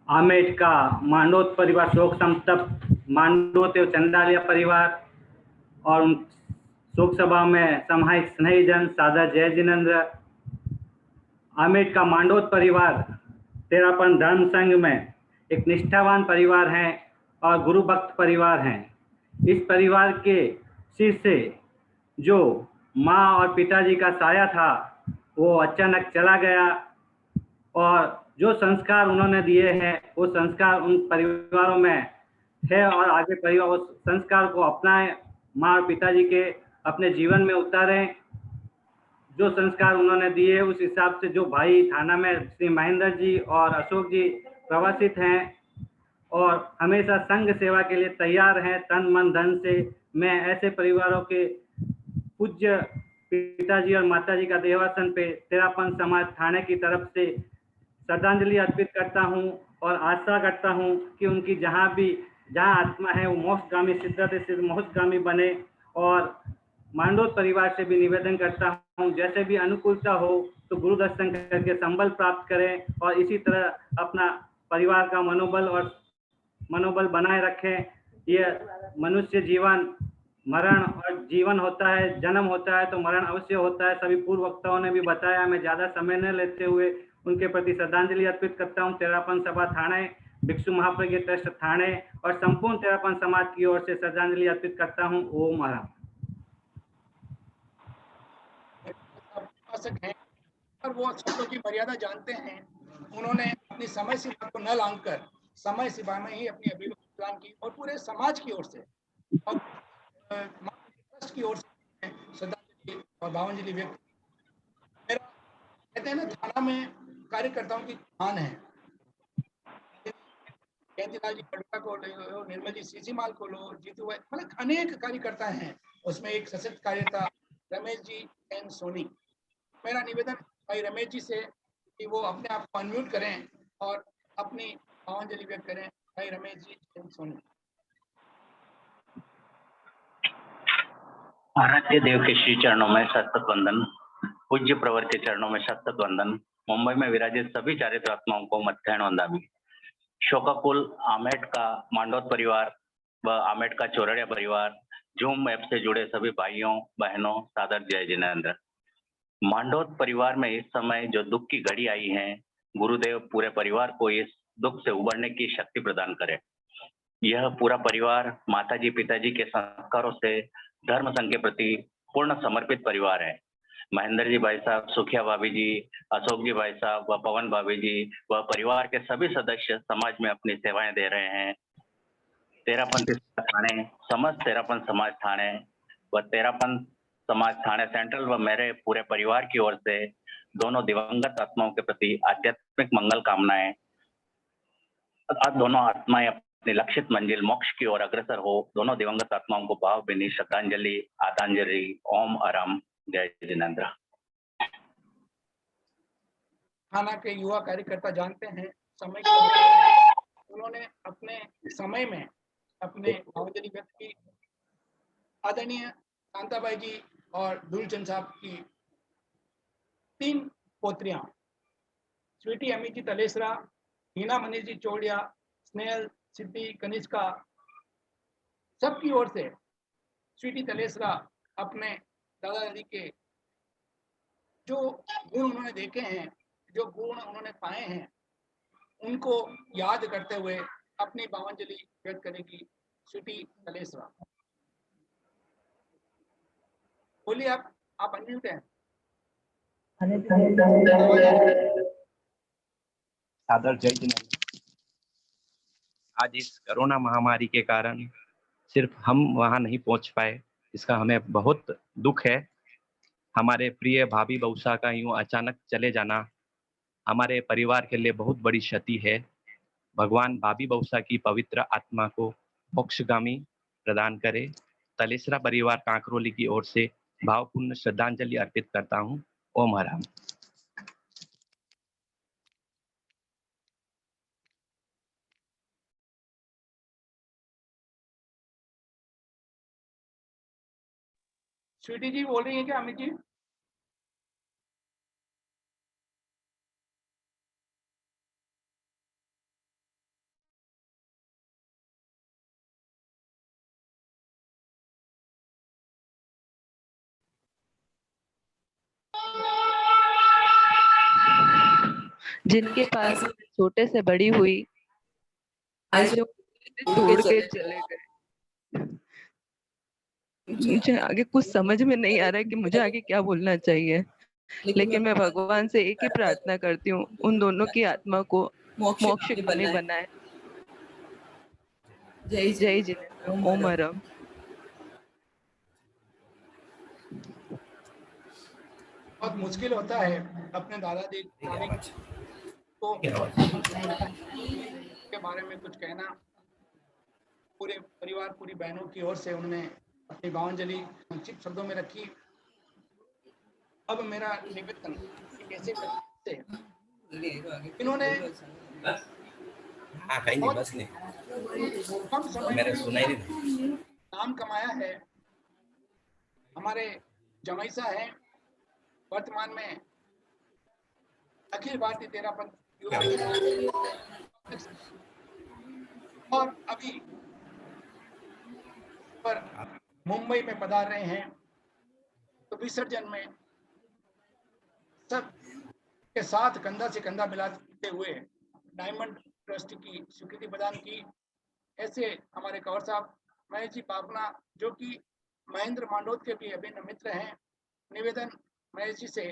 आमेट का मांडोत परिवार, शोक संतप्त मांडोत एवं चंदालिया परिवार और शोक सभा में समाहित स्नेहीजन, सादर जय जिनेंद्र। आमेट का मांडोत परिवार तेरापन धर्म संघ में एक निष्ठावान परिवार है और गुरु भक्त परिवार हैं। इस परिवार के सिर से जो माँ और पिताजी का साया था वो अचानक चला गया और जो संस्कार उन्होंने दिए हैं वो संस्कार उन परिवारों में है और आगे परिवार उस संस्कार को अपनाएं, माँ और पिताजी के अपने जीवन में उतारें। जो संस्कार उन्होंने दिए उस हिसाब से जो भाई थाना में श्री महेंद्र जी और अशोक जी प्रवासित हैं और हमेशा संघ सेवा के लिए तैयार हैं तन मन धन से। मैं ऐसे परिवारों के पूज्य पिताजी और माताजी का देहावसान पे तेरापन समाज थाने की तरफ से श्रद्धांजलि अर्पित करता हूं और आशा करता हूं कि उनकी जहां आत्मा है वो मोक्षगामी सिद्धते सिद्ध मोक्षगामी बने। और मांडोत परिवार से भी निवेदन करता हूं, जैसे भी अनुकूलता हो तो गुरु दर्शन करके संबल प्राप्त करें और इसी तरह अपना परिवार का मनोबल बनाए रखें। ये मनुष्य जीवन मरण और जीवन होता है, जन्म होता है तो मरण अवश्य होता है। सभी पूर्व वक्ताओं ने भी बताया, मैं ज्यादा समय न लेते हुए उनके प्रति श्रद्धांजलि अर्पित करता हूं। तेरापन सभा थाने, भिक्षु महाप्रज्ञ ट्रस्ट थाने और संपूर्ण तेरापन समाज की ओर से श्रद्धांजलि अर्पित करता हूं। ओम हरा। शासक हैं और वो शब्दों की मर्यादा जानते हैं। उन्होंने अपनी समय सीमा को न लांघकर समय सीमा में ही अपनी अभिव्यक्ति प्रदान की और पूरे समाज की ओर से और ट्रस्ट की ओर से श्रद्धांजलि और भावांजलि व्यक्त। मेरा कहते हैं ना, थाना में कार्यकर्ताओं की थान है। जयंतीलाल जी पटवा को लो, निर्मल जी सीसीमाल को लो, जीतू भाई, मतलब अनेक कार्यकर्ता हैं। उसमें एक सशक्त कार्यकर्ता रमेश जी एन सोनी। मेरा निवेदन भाई रमेश जी से कि वो अपने आप को अनम्यूट करें और अपनी भावांजलि व्यक्त करें। भाई रमेश जी एन सोनी। आराध्य देव के श्री चरणों में सतत वंदन, पूज्य प्रवर्ती चरणों में सतत वंदन। मुंबई में विराजित सभी चारित्र आत्माओं को मध्याह्न वंदामि। शोकाकुल आमेट का मांडोत परिवार व आमेट का चौरड़िया परिवार, जूम ऐप से जुड़े सभी भाइयों बहनों, सादर जय जिनेंद्र। मांडोत परिवार में इस समय जो दुख की घड़ी आई है, गुरुदेव पूरे परिवार को इस दुख से उबरने की शक्ति प्रदान करे। यह पूरा परिवार माताजी पिताजी के संस्कारों से धर्म संघ के प्रति पूर्ण समर्पित परिवार है। महेंद्र जी भाई साहब, सुखिया भाभी जी, अशोक जी भाई साहब व पवन भाभी जी व परिवार के सभी सदस्य समाज में अपनी सेवाएं दे रहे हैं। तेरापन थाने, समस्त तेरापन समाज थाने व तेरापन समाज थाने सेंट्रल व मेरे पूरे परिवार की ओर से दोनों दिवंगत आत्माओं के प्रति आध्यात्मिक मंगल कामनाएं। दोनों आत्माएं अपनी लक्षित मंजिल मोक्ष की ओर अग्रसर हो। दोनों दिवंगत आत्माओं को भावभीनी श्रद्धांजलि आदांजलि। ओम अरम। जय जिनेंद्र। थाना के युवा कार्यकर्ता जानते हैं समय की, उन्होंने अपने समय में अपने भावांजलि व्यक्त की। आदरणीय कांताबाई जी और धूलचंद साहब की 3 पोत्रियां, स्वीटी अमी जी तलेसरा, हीना मनीष जी चौड़िया, स्नेहल, सिद्धि, कनिष्का, सबकी ओर से स्वीटी तलेसरा अपने दादा दादी के जो गुण उन्होंने देखे हैं, जो गुण उन्होंने पाए हैं, उनको याद करते हुए अपनी भावांजलि व्यक्त करेगी स्वीटी तलेसरा। बोलिए आप अनम्यूट हैं। सादर जय जिनेंद्र। आज इस कोरोना महामारी के कारण सिर्फ हम वहां नहीं पहुंच पाए, इसका हमें बहुत दुख है। हमारे प्रिय भाभी बऊसा का यूं अचानक चले जाना हमारे परिवार के लिए बहुत बड़ी क्षति है। भगवान भाभी बऊसा की पवित्र आत्मा को मोक्षगामी प्रदान करे। तलेसरा परिवार कांकरोली की ओर से भावपूर्ण श्रद्धांजलि अर्पित करता हूं। ओम हराम। स्वीटी जी बोल रही है क्या अमित जी? जिनके पास छोटे से बड़ी हुई, आज वो छोड़ के चले गए। मुझे आगे कुछ समझ में नहीं आ रहा है कि मुझे आगे क्या बोलना चाहिए, लेकिन मैं भगवान से एक ही प्रार्थना करती हूँ, उन दोनों की आत्मा को मोक्षगामी बनाए। जय जिनेंद्र। ओम हरम। बहुत मुश्किल होता है अपने दादा दादी को के बारे में कुछ कहना। पूरे परिवार, पूरी बहनों की ओर से उन्होंने अपनी भावांजलि संक्षिप्त शब्दों में रखी। अब मेरा निवेदन एक ऐसे व्यक्ति से इन्होंने बहुत कम समय में नाम कमाया है। हमारे जमाईसा है, वर्तमान में अखिल भारतीय तेरापंथ युवा परिषद और अभी पर मुंबई में पधार रहे हैं। तो विसर्जन में सब के साथ कंधा से कंधा मिलाते हुए डायमंड ट्रस्ट की स्वीकृति प्रदान की। ऐसे हमारे कंवर साहब महेश जी पापना, जो कि महेंद्र मांडोत के भी अभिन्न मित्र हैं, निवेदन महेश जी से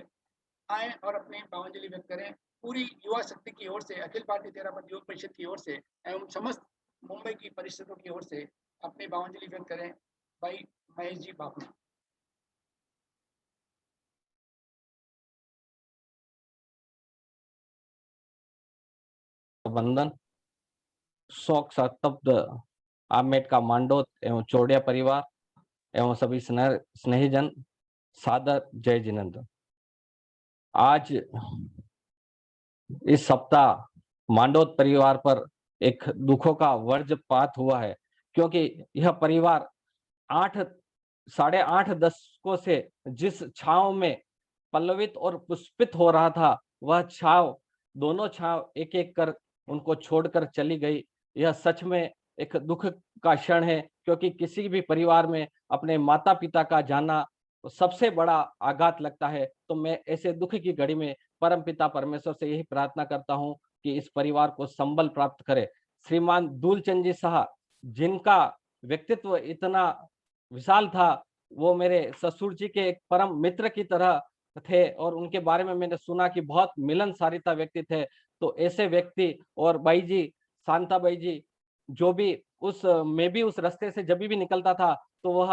आए और अपनी भावांजलि व्यक्त करें। पूरी युवा शक्ति की ओर से, अखिल भारतीय तेरापंथ युवक परिषद की ओर से एवं समस्त मुंबई की परिषदों की ओर से अपनी भावांजलि व्यक्त करें। भाई महेश जी पापना। वंदन। शोक संतप्त आमेट का मांडोत एवं चौड़िया परिवार एवं सभी स्नेहीजन सादर जय जिनेंद्र। आज इस सप्ताह मांडोत परिवार पर एक दुखों का वज्रपात हुआ है, क्योंकि यह परिवार 8-8.5 दशकों से जिस छांव में पल्लवित और पुष्पित हो रहा था, वह छांव, दोनों छांव एक एक कर उनको छोड़कर चली गई। यह सच में एक दुख का क्षण है, क्योंकि किसी भी परिवार में अपने माता पिता का जाना सबसे बड़ा आघात लगता है। तो मैं ऐसे दुख की घड़ी में परम पिता परमेश्वर से यही प्रार्थना करता हूं कि इस परिवार को संबल प्राप्त करे। श्रीमान दूलचंद जी शाह, जिनका व्यक्तित्व इतना विशाल था, वो मेरे ससुर जी के एक परम मित्र की तरह थे और उनके बारे में मैंने सुना कि बहुत मिलनसारिता व्यक्ति थे। तो ऐसे व्यक्ति, और बाई जी, शांताबाई जी, जो भी मैं भी उस रास्ते से जब भी निकलता था तो वह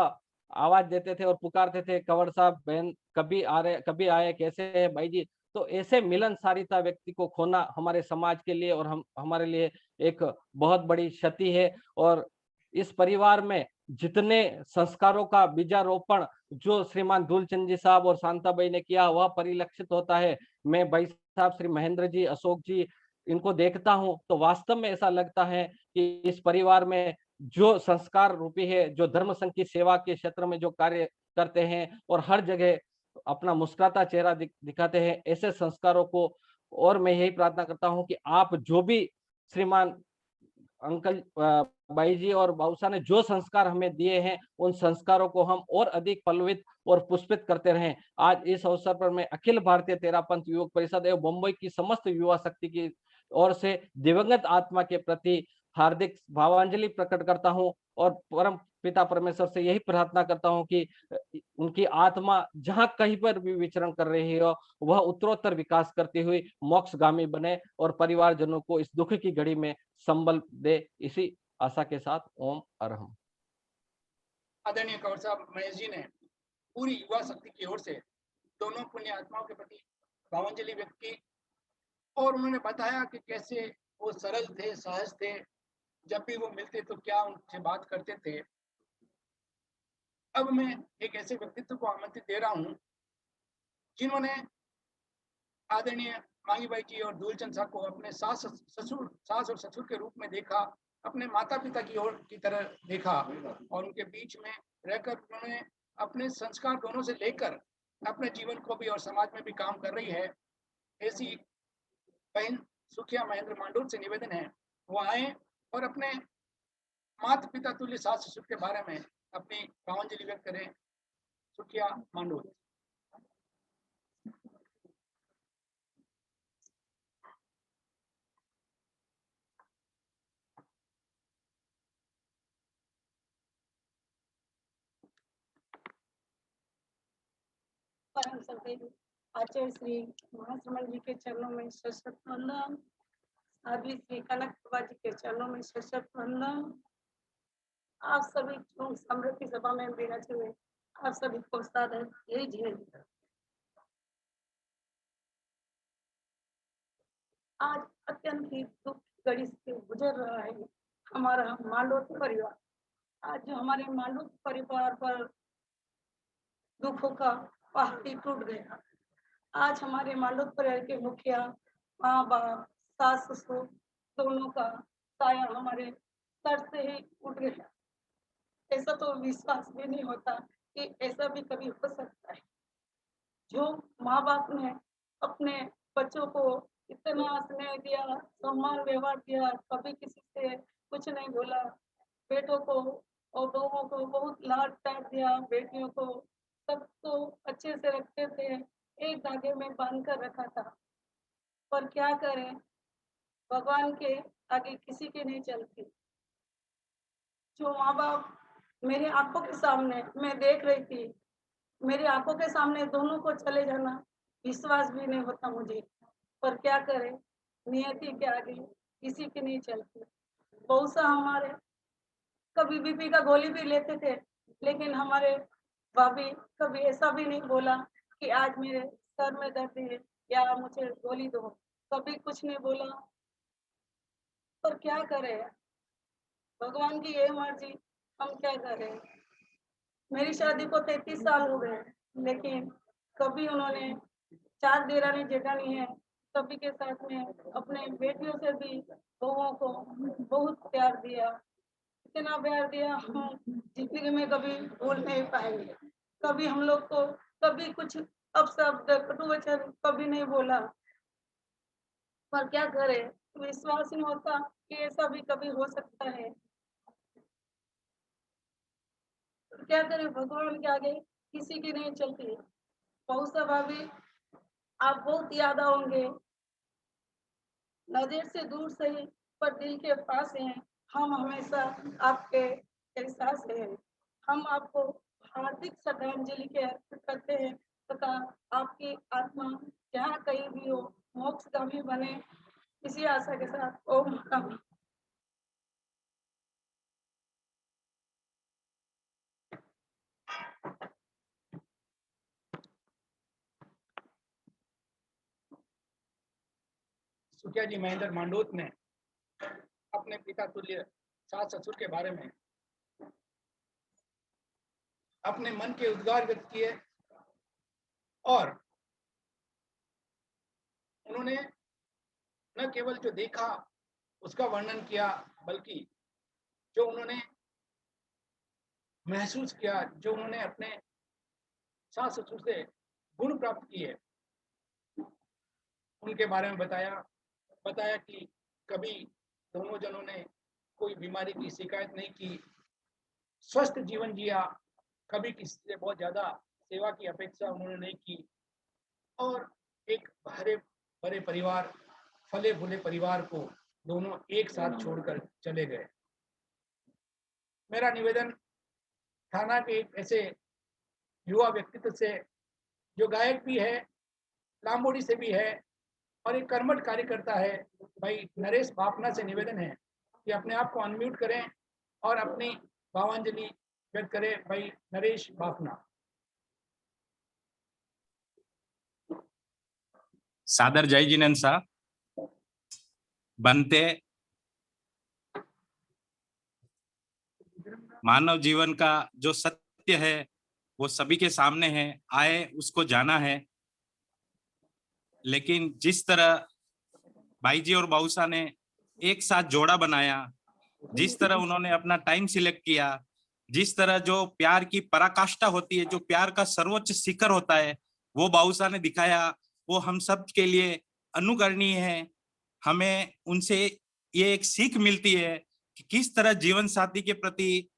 आवाज देते थे और पुकारते थे, कंवर साहब, बहन, कभी आ रहे, कभी आए, कैसे है बाई जी। तो ऐसे मिलनसारिता व्यक्ति को खोना हमारे समाज के लिए और हमारे लिए एक बहुत बड़ी क्षति है। और इस परिवार में जितने संस्कारों का बीजारोपण जो श्रीमान दूलचंद जी साहब और शांताबाई ने किया, वह परिलक्षित होता है। मैं भाई साहब श्री महेंद्र जी, अशोक जी, इनको देखता हूं तो वास्तव में ऐसा लगता है कि इस परिवार में जो संस्कार रूपी है, जो धर्म संघ की सेवा के क्षेत्र में जो कार्य करते हैं और हर जगह अपना मुस्कुराता चेहरा दिखाते हैं, ऐसे संस्कारों को, और मैं यही प्रार्थना करता हूं कि आप जो भी श्रीमान अंकल बाई जी और बाबूसा ने जो संस्कार हमें दिए हैं, उन संस्कारों को हम और अधिक पल्लवित और पुष्पित करते रहें। आज इस अवसर पर मैं अखिल भारतीय तेरापंथ युवक परिषद एवं मुंबई की समस्त युवा शक्ति की ओर से दिवंगत आत्मा के प्रति हार्दिक भावांजलि प्रकट करता हूं और परम पिता परमेश्वर से यही प्रार्थना करता हूं कि उनकी आत्मा जहां कहीं पर भी विचरण कर रही हो, वह उत्तरोत्तर विकास करती हुई मोक्षगामी बने और परिवारजनों को इस दुख की घड़ी में संबल दे। इसी आशा के साथ ओम अरहम। आदरणीय कंवर साहब महेश जी ने पूरी युवा शक्ति की ओर से दोनों पुण्य आत्माओं के प्रति भावांजलि व्यक्त की और उन्होंने बताया कि कैसे वो सरल थे, सहज थे, जब भी वो मिलते तो क्या उनसे बात करते थे। अब मैं एक ऐसे व्यक्तित्व को आमंत्रित दे रहा हूं जिन्होंने आदरणीय मांगीबाई जी और दूलचंद साहब को अपने सास और ससुर के रूप में देखा, अपने माता पिता की तरह देखा और उनके बीच में रहकर उन्होंने अपने संस्कार दोनों से लेकर अपने जीवन को भी और समाज में भी काम कर रही है। ऐसी बहन सुखिया महेंद्र मांडोत से निवेदन है वो आए और अपने माता पिता तुल्य सास ससुर के बारे में अपनी भावांजलि व्यक्त करें। सुखिया मांडोत। परम सदैव आचार्य श्री महाश्रमण जी के चरणों में सशक्त वंदन। साध्वी श्री कनक प्रभा जी के चरणों में सशक्त वंदन। आप सभी समृद्धि सभा में विराजे हुए आप सभी को सादर जय जिनेंद्र। आज अत्यंत ही दुख घड़ी से गुजर रहा है हमारा मांडोत परिवार। आज जो हमारे मांडोत परिवार पर दुखों का पहाड़ी टूट गया, आज हमारे मांडोत परिवार के मुखिया, माँ बाप, सास ससुर दोनों का साया हमारे सर से ही उठ गया। ऐसा तो विश्वास भी नहीं होता कि ऐसा भी कभी हो सकता है। जो माँ बाप ने अपने बच्चों को इतना स्नेह दिया, सम्मान व्यवहार दिया, कभी किसी से कुछ नहीं बोला, बेटों को और बहुओं को बहुत लाड प्यार दिया, बेटियों को सबको अच्छे से रखते थे, एक धागे में बांध कर रखा था। पर क्या करें, भगवान के आगे किसी की नहीं चलती। जो माँ बाप मेरी आंखों के सामने मैं देख रही थी, मेरी आंखों के सामने दोनों को चले जाना विश्वास भी नहीं होता मुझे। पर क्या करें, नियति के आगे किसी की नहीं चलती। बहुत सा हमारे कभी बीपी का गोली भी लेते थे, लेकिन हमारे भाभी कभी ऐसा भी नहीं बोला कि आज मेरे सर में दर्द है या मुझे गोली दो, कभी कुछ नहीं बोला। पर क्या करें, भगवान की ये मर्जी, हम क्या करें। मेरी शादी को 33 साल हो गए, लेकिन कभी उन्होंने 4 देरानी जेठानी है, सभी के साथ में अपने बेटियों से भी बहुओं को बहुत प्यार दिया, इतना प्यार दिया हम जिंदगी में कभी भूल नहीं पाएंगे। कभी हम लोग को कभी कुछ अपशब्द कटु वचन कभी नहीं बोला। पर क्या करे, विश्वास नहीं होता कि ऐसा भी कभी हो सकता है। क्या करें, भगवान के आगे किसी की नहीं चलती। बहुत सा भाभी आप बहुत याद आओगे, नजर से दूर से ही पर दिल के पास हैं। हम हमेशा आपके एहसास हैं। हम आपको हार्दिक श्रद्धांजलि के अर्पित करते हैं तथा आपकी आत्मा जहाँ कहीं भी हो मोक्षगामी बने, इसी आशा के साथ ओम नमः। सुखिया जी महेंद्र मांडोत ने अपने पिता तुल्य सास ससुर के बारे में अपने मन के उद्गार व्यक्त किए और उन्होंने न केवल जो देखा उसका वर्णन किया, बल्कि जो उन्होंने महसूस किया, जो उन्होंने अपने सास ससुर से गुण प्राप्त किए, उनके बारे में बताया कि कभी दोनों जनों ने कोई बीमारी की शिकायत नहीं की, स्वस्थ जीवन जिया, कभी किसी से बहुत ज्यादा सेवा की अपेक्षा उन्होंने नहीं की और एक हरे भरे परिवार, फले फूले परिवार को दोनों एक साथ छोड़कर चले गए। मेरा निवेदन थाना के एक ऐसे युवा व्यक्तित्व से जो गायक भी है, लांबोड़ी से भी है और एक कर्मठ कार्यकर्ता है, भाई नरेश बाफना से निवेदन है कि अपने आप को अनम्यूट करें और अपनी भावांजलि व्यक्त करें। भाई नरेश बाफना। सादर जय जिनेंद्र साहब। बनते मानव जीवन का जो सत्य है वो सभी के सामने है, आए उसको जाना है। लेकिन जिस तरह भाई जी और बाऊसा ने एक साथ जोड़ा बनाया, जिस तरह उन्होंने अपना टाइम सिलेक्ट किया, जिस तरह जो प्यार की पराकाष्ठा होती है, जो प्यार का सर्वोच्च शिखर होता है, वो बाऊसा ने दिखाया, वो हम सब के लिए अनुकरणीय है। हमें उनसे ये एक सीख मिलती है कि किस तरह जीवन साथी के प्रति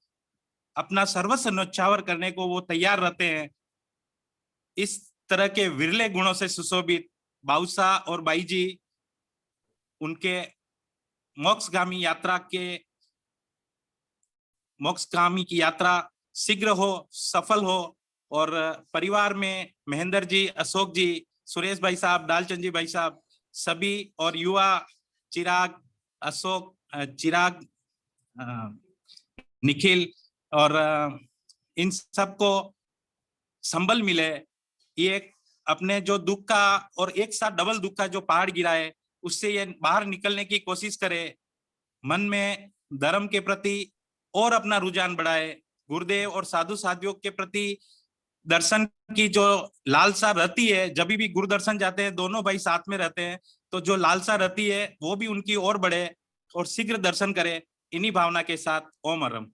अपना सर्वस्व न्यौछावर करने को वो तैयार रहते हैं। इस तरह के विरले गुणों से सुशोभित बाऊसा और बाई जी उनके मोक्षगामी की यात्रा शीघ्र हो, सफल हो और परिवार में महेंद्र जी, अशोक जी, सुरेश भाई साहब, डालचंद जी भाई साहब सभी और युवा चिराग, अशोक, चिराग, निखिल और इन सबको संबल मिले। ये अपने जो दुख का और एक साथ डबल दुख का जो पहाड़ गिरा है उससे ये बाहर निकलने की कोशिश करे, मन में धर्म के प्रति और अपना रुझान बढ़ाए, गुरुदेव और साधु साधियों के प्रति दर्शन की जो लालसा रहती है, जब भी गुरु दर्शन जाते हैं दोनों भाई साथ में रहते हैं, तो जो लालसा रहती है वो भी उनकी और बढ़े और शीघ्र दर्शन करे। इन्हीं भावना के साथ ओम अरम।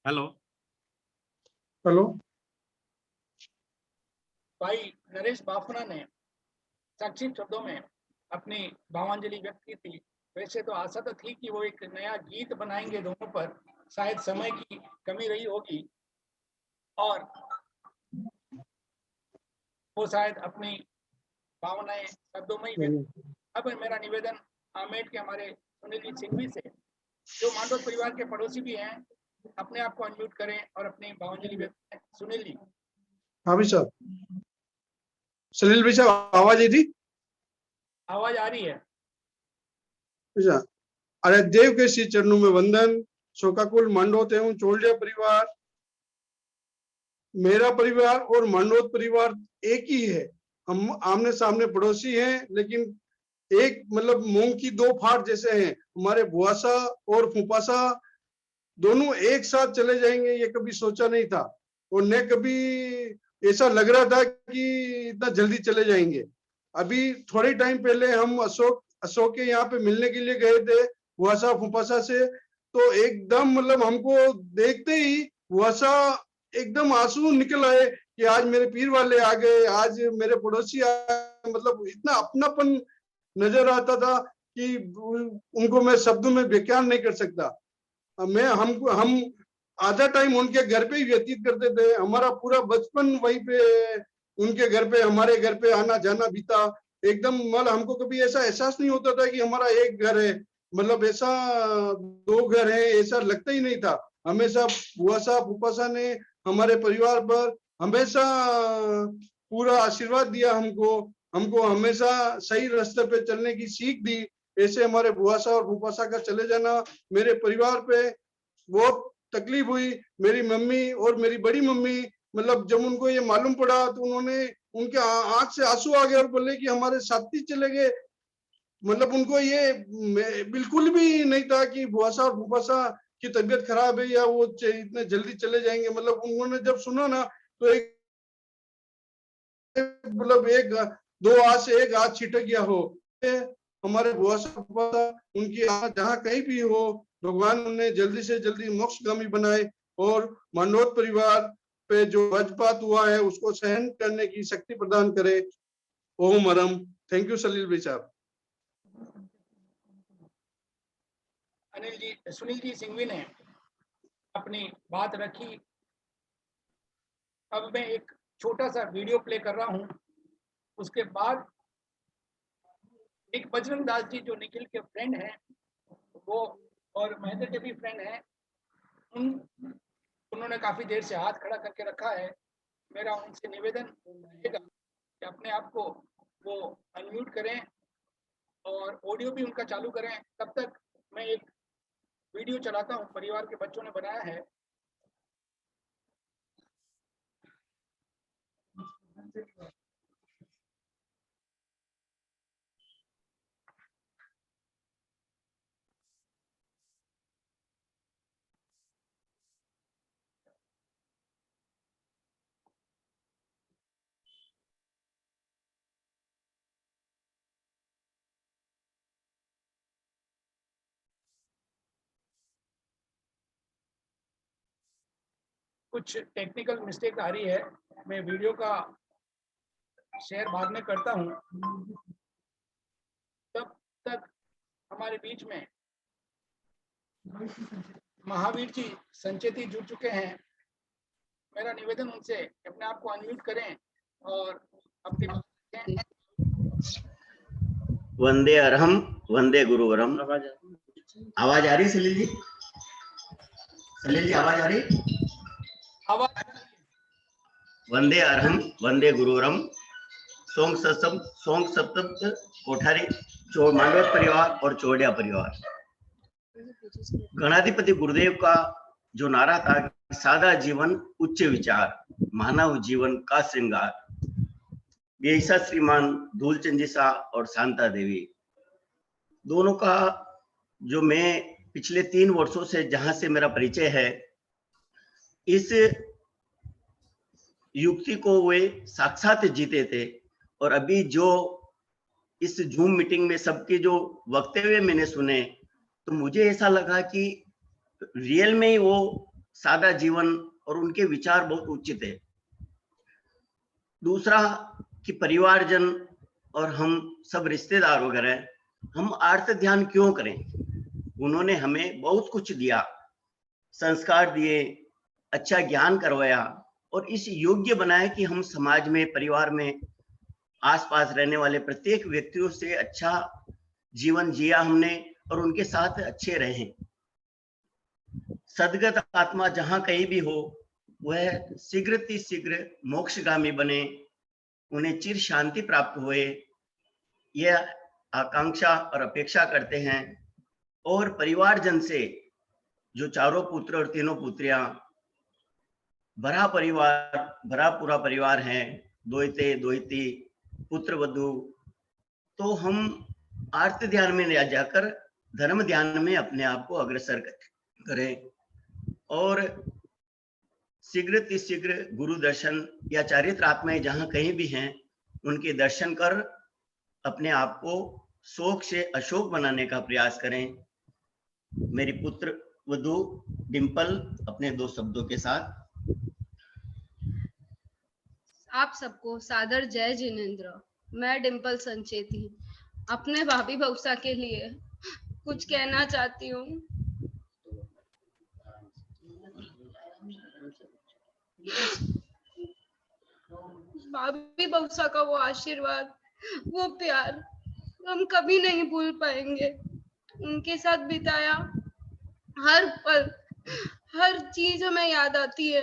Hello hello. भाई नरेश बाफना ने संक्षिप्त शब्दों में अपनी भावांजलि व्यक्त की थी। वैसे तो आशा तो थी कि वो एक नया गीत बनाएंगे दोनों पर, शायद समय की कमी रही होगी और वो शायद अपनी भावनाएं शब्दों में ही व्यक्त। अब मेरा निवेदन आमेट के हमारे सुनील जी सिंघवी से, जो मांडोत परिवार के पड़ोसी भी हैं, अपने आप को अनम्यूट करें और अपनी भावांजलि व्यक्त करें। सुनील जी। हाँ भाई साहब, सलील भाई साहब आवाज आई थी? आवाज आ रही है। अच्छा, अरे देव के श्री चरणों में वंदन। शोकाकुल मांडोत एवं चोलिया परिवार, मेरा परिवार और मांडोत परिवार एक ही है। हम आमने सामने पड़ोसी हैं, लेकिन एक मतलब मूंग की दो फाड़ जैसे हैं। हमारे बुआसा और फुपासा दोनों एक साथ चले जाएंगे ये कभी सोचा नहीं था, और न कभी ऐसा लग रहा था कि इतना जल्दी चले जाएंगे। अभी थोड़े टाइम पहले हम अशोक के यहाँ पे मिलने के लिए गए थे बुआसा फुपासा से, तो एकदम मतलब हमको देखते ही बुआसा एकदम आंसू निकल आए कि आज मेरे पीर वाले आ गए, आज मेरे पड़ोसी आ गए। मतलब इतना अपनापन नजर आता था कि उनको मैं शब्दों में बयान नहीं कर सकता। हम आधा टाइम उनके घर पे ही व्यतीत करते थे। हमारा पूरा बचपन वहीं पे उनके घर पे, हमारे घर पे आना जाना बीता। एकदम मतलब हमको कभी ऐसा एहसास नहीं होता था कि हमारा एक घर है, मतलब ऐसा दो घर है, ऐसा लगता ही नहीं था। हमेशा बुआ साहब फूफा साहब ने हमारे परिवार पर हमेशा पूरा आशीर्वाद दिया हमको हमेशा सही रास्ते पे चलने की सीख दी। ऐसे हमारे बुआ साहब और फूफा साहब का चले जाना मेरे परिवार पे बहुत तकलीफ हुई। मेरी मम्मी और मेरी बड़ी मम्मी, मतलब जब उनको ये मालूम पड़ा तो उन्होंने, उनके आंख से आंसू आ गए और बोले कि हमारे साथी चले गए। मतलब उनको ये बिल्कुल भी नहीं था कि बुआ साहब और फूफा साहब की तबीयत खराब है या वो इतने जल्दी चले जाएंगे। मतलब उन्होंने जब सुना ना तो एक मतलब एक दो हाथ से एक हाथ छिटक गया हो। हमारे बुआ साहब फूफा साहब उनकी जहाँ कहीं भी हो, भगवान उन्हें जल्दी से जल्दी मोक्षगामी बनाए और मांडोत परिवार पे जो वज्रपात हुआ है उसको सहन करने की शक्ति प्रदान करे। ओम अरम। थैंक यू सलील भाई साहब। सुनील जी सिंघवी ने अपनी बात रखी। अब मैं एक छोटा सा वीडियो प्ले कर रहा हूं, उसके बाद एक बजरंग दास जी जो निखिल के फ्रेंड हैं वो और महेंद्र के भी फ्रेंड हैं, उन्होंने काफी देर से हाथ खड़ा करके रखा है। मेरा उनसे निवेदन रहेगा कि अपने आप को वो अनम्यूट करें और ऑडियो भी उनका चालू करें। तब तक मैं एक वीडियो चलाता हूं, परिवार के बच्चों ने बनाया है। कुछ टेक्निकल मिस्टेक आ रही है, मैं वीडियो का शेयर बाद में करता हूं। तब तक हमारे बीच में महावीर जी संचेती जुड़ चुके हैं। मेरा निवेदन उनसे अपने आप को अनम्यूट करें और अपनी वंदे अरहम वंदे गुरुवरम। आवाज आ रही सलील जी? सलील जी आवाज आ रही? वंदे अरहम वंदे गुरुवरम। सोंग सप्तम कोठारी मांडोत परिवार और चोड़िया परिवार। गणाधिपति गुरुदेव का जो नारा था, सादा जीवन उच्च विचार, मानव जीवन का श्रृंगार। बेईसा श्रीमान धूलचंद जी शाह और शांता देवी दोनों का जो मैं पिछले 3 वर्षों से जहां से मेरा परिचय है, इस युक्ति को वे साक्षात जीते थे। और अभी जो इस जूम मीटिंग में सबके जो वक्तव्य मैंने सुने, तो मुझे ऐसा लगा कि रियल में ही वो सादा जीवन और उनके विचार बहुत उच्च थे। दूसरा कि परिवारजन और हम सब रिश्तेदार वगैरह हम आर्त ध्यान क्यों करें? उन्होंने हमें बहुत कुछ दिया, संस्कार दिए, अच्छा ज्ञान करवाया और इस योग्य बनाया कि हम समाज में, परिवार में, आसपास रहने वाले प्रत्येक व्यक्तियों से अच्छा जीवन जिया हमने और उनके साथ अच्छे रहें। सदगत आत्मा जहां कहीं भी हो, वह शीघ्र मोक्षगामी बने, उन्हें चिर शांति प्राप्त हुए, यह आकांक्षा और अपेक्षा करते हैं। और परिवारजन से जो चारों पुत्र और तीनों पुत्रियां, भरा पूरा परिवार है, दोहिते दोहिती, पुत्र वधू, तो हम आर्त ध्यान में ले जाकर धर्म ध्यान में अपने आप को अग्रसर करें और शीघ्र गुरु दर्शन या चारित्र आत्माएं जहां कहीं भी हैं, उनके दर्शन कर अपने आप को शोक से अशोक बनाने का प्रयास करें। मेरी पुत्र वधू डिंपल अपने 2 शब्दों के साथ। आप सबको सादर जय जिनेंद्र। मैं डिंपल संचेती अपने भाभी बउसा के लिए कुछ कहना चाहती हूँ। भाभी बउसा का वो आशीर्वाद, वो प्यार हम कभी नहीं भूल पाएंगे। उनके साथ बिताया हर पल, हर चीज हमें याद आती है।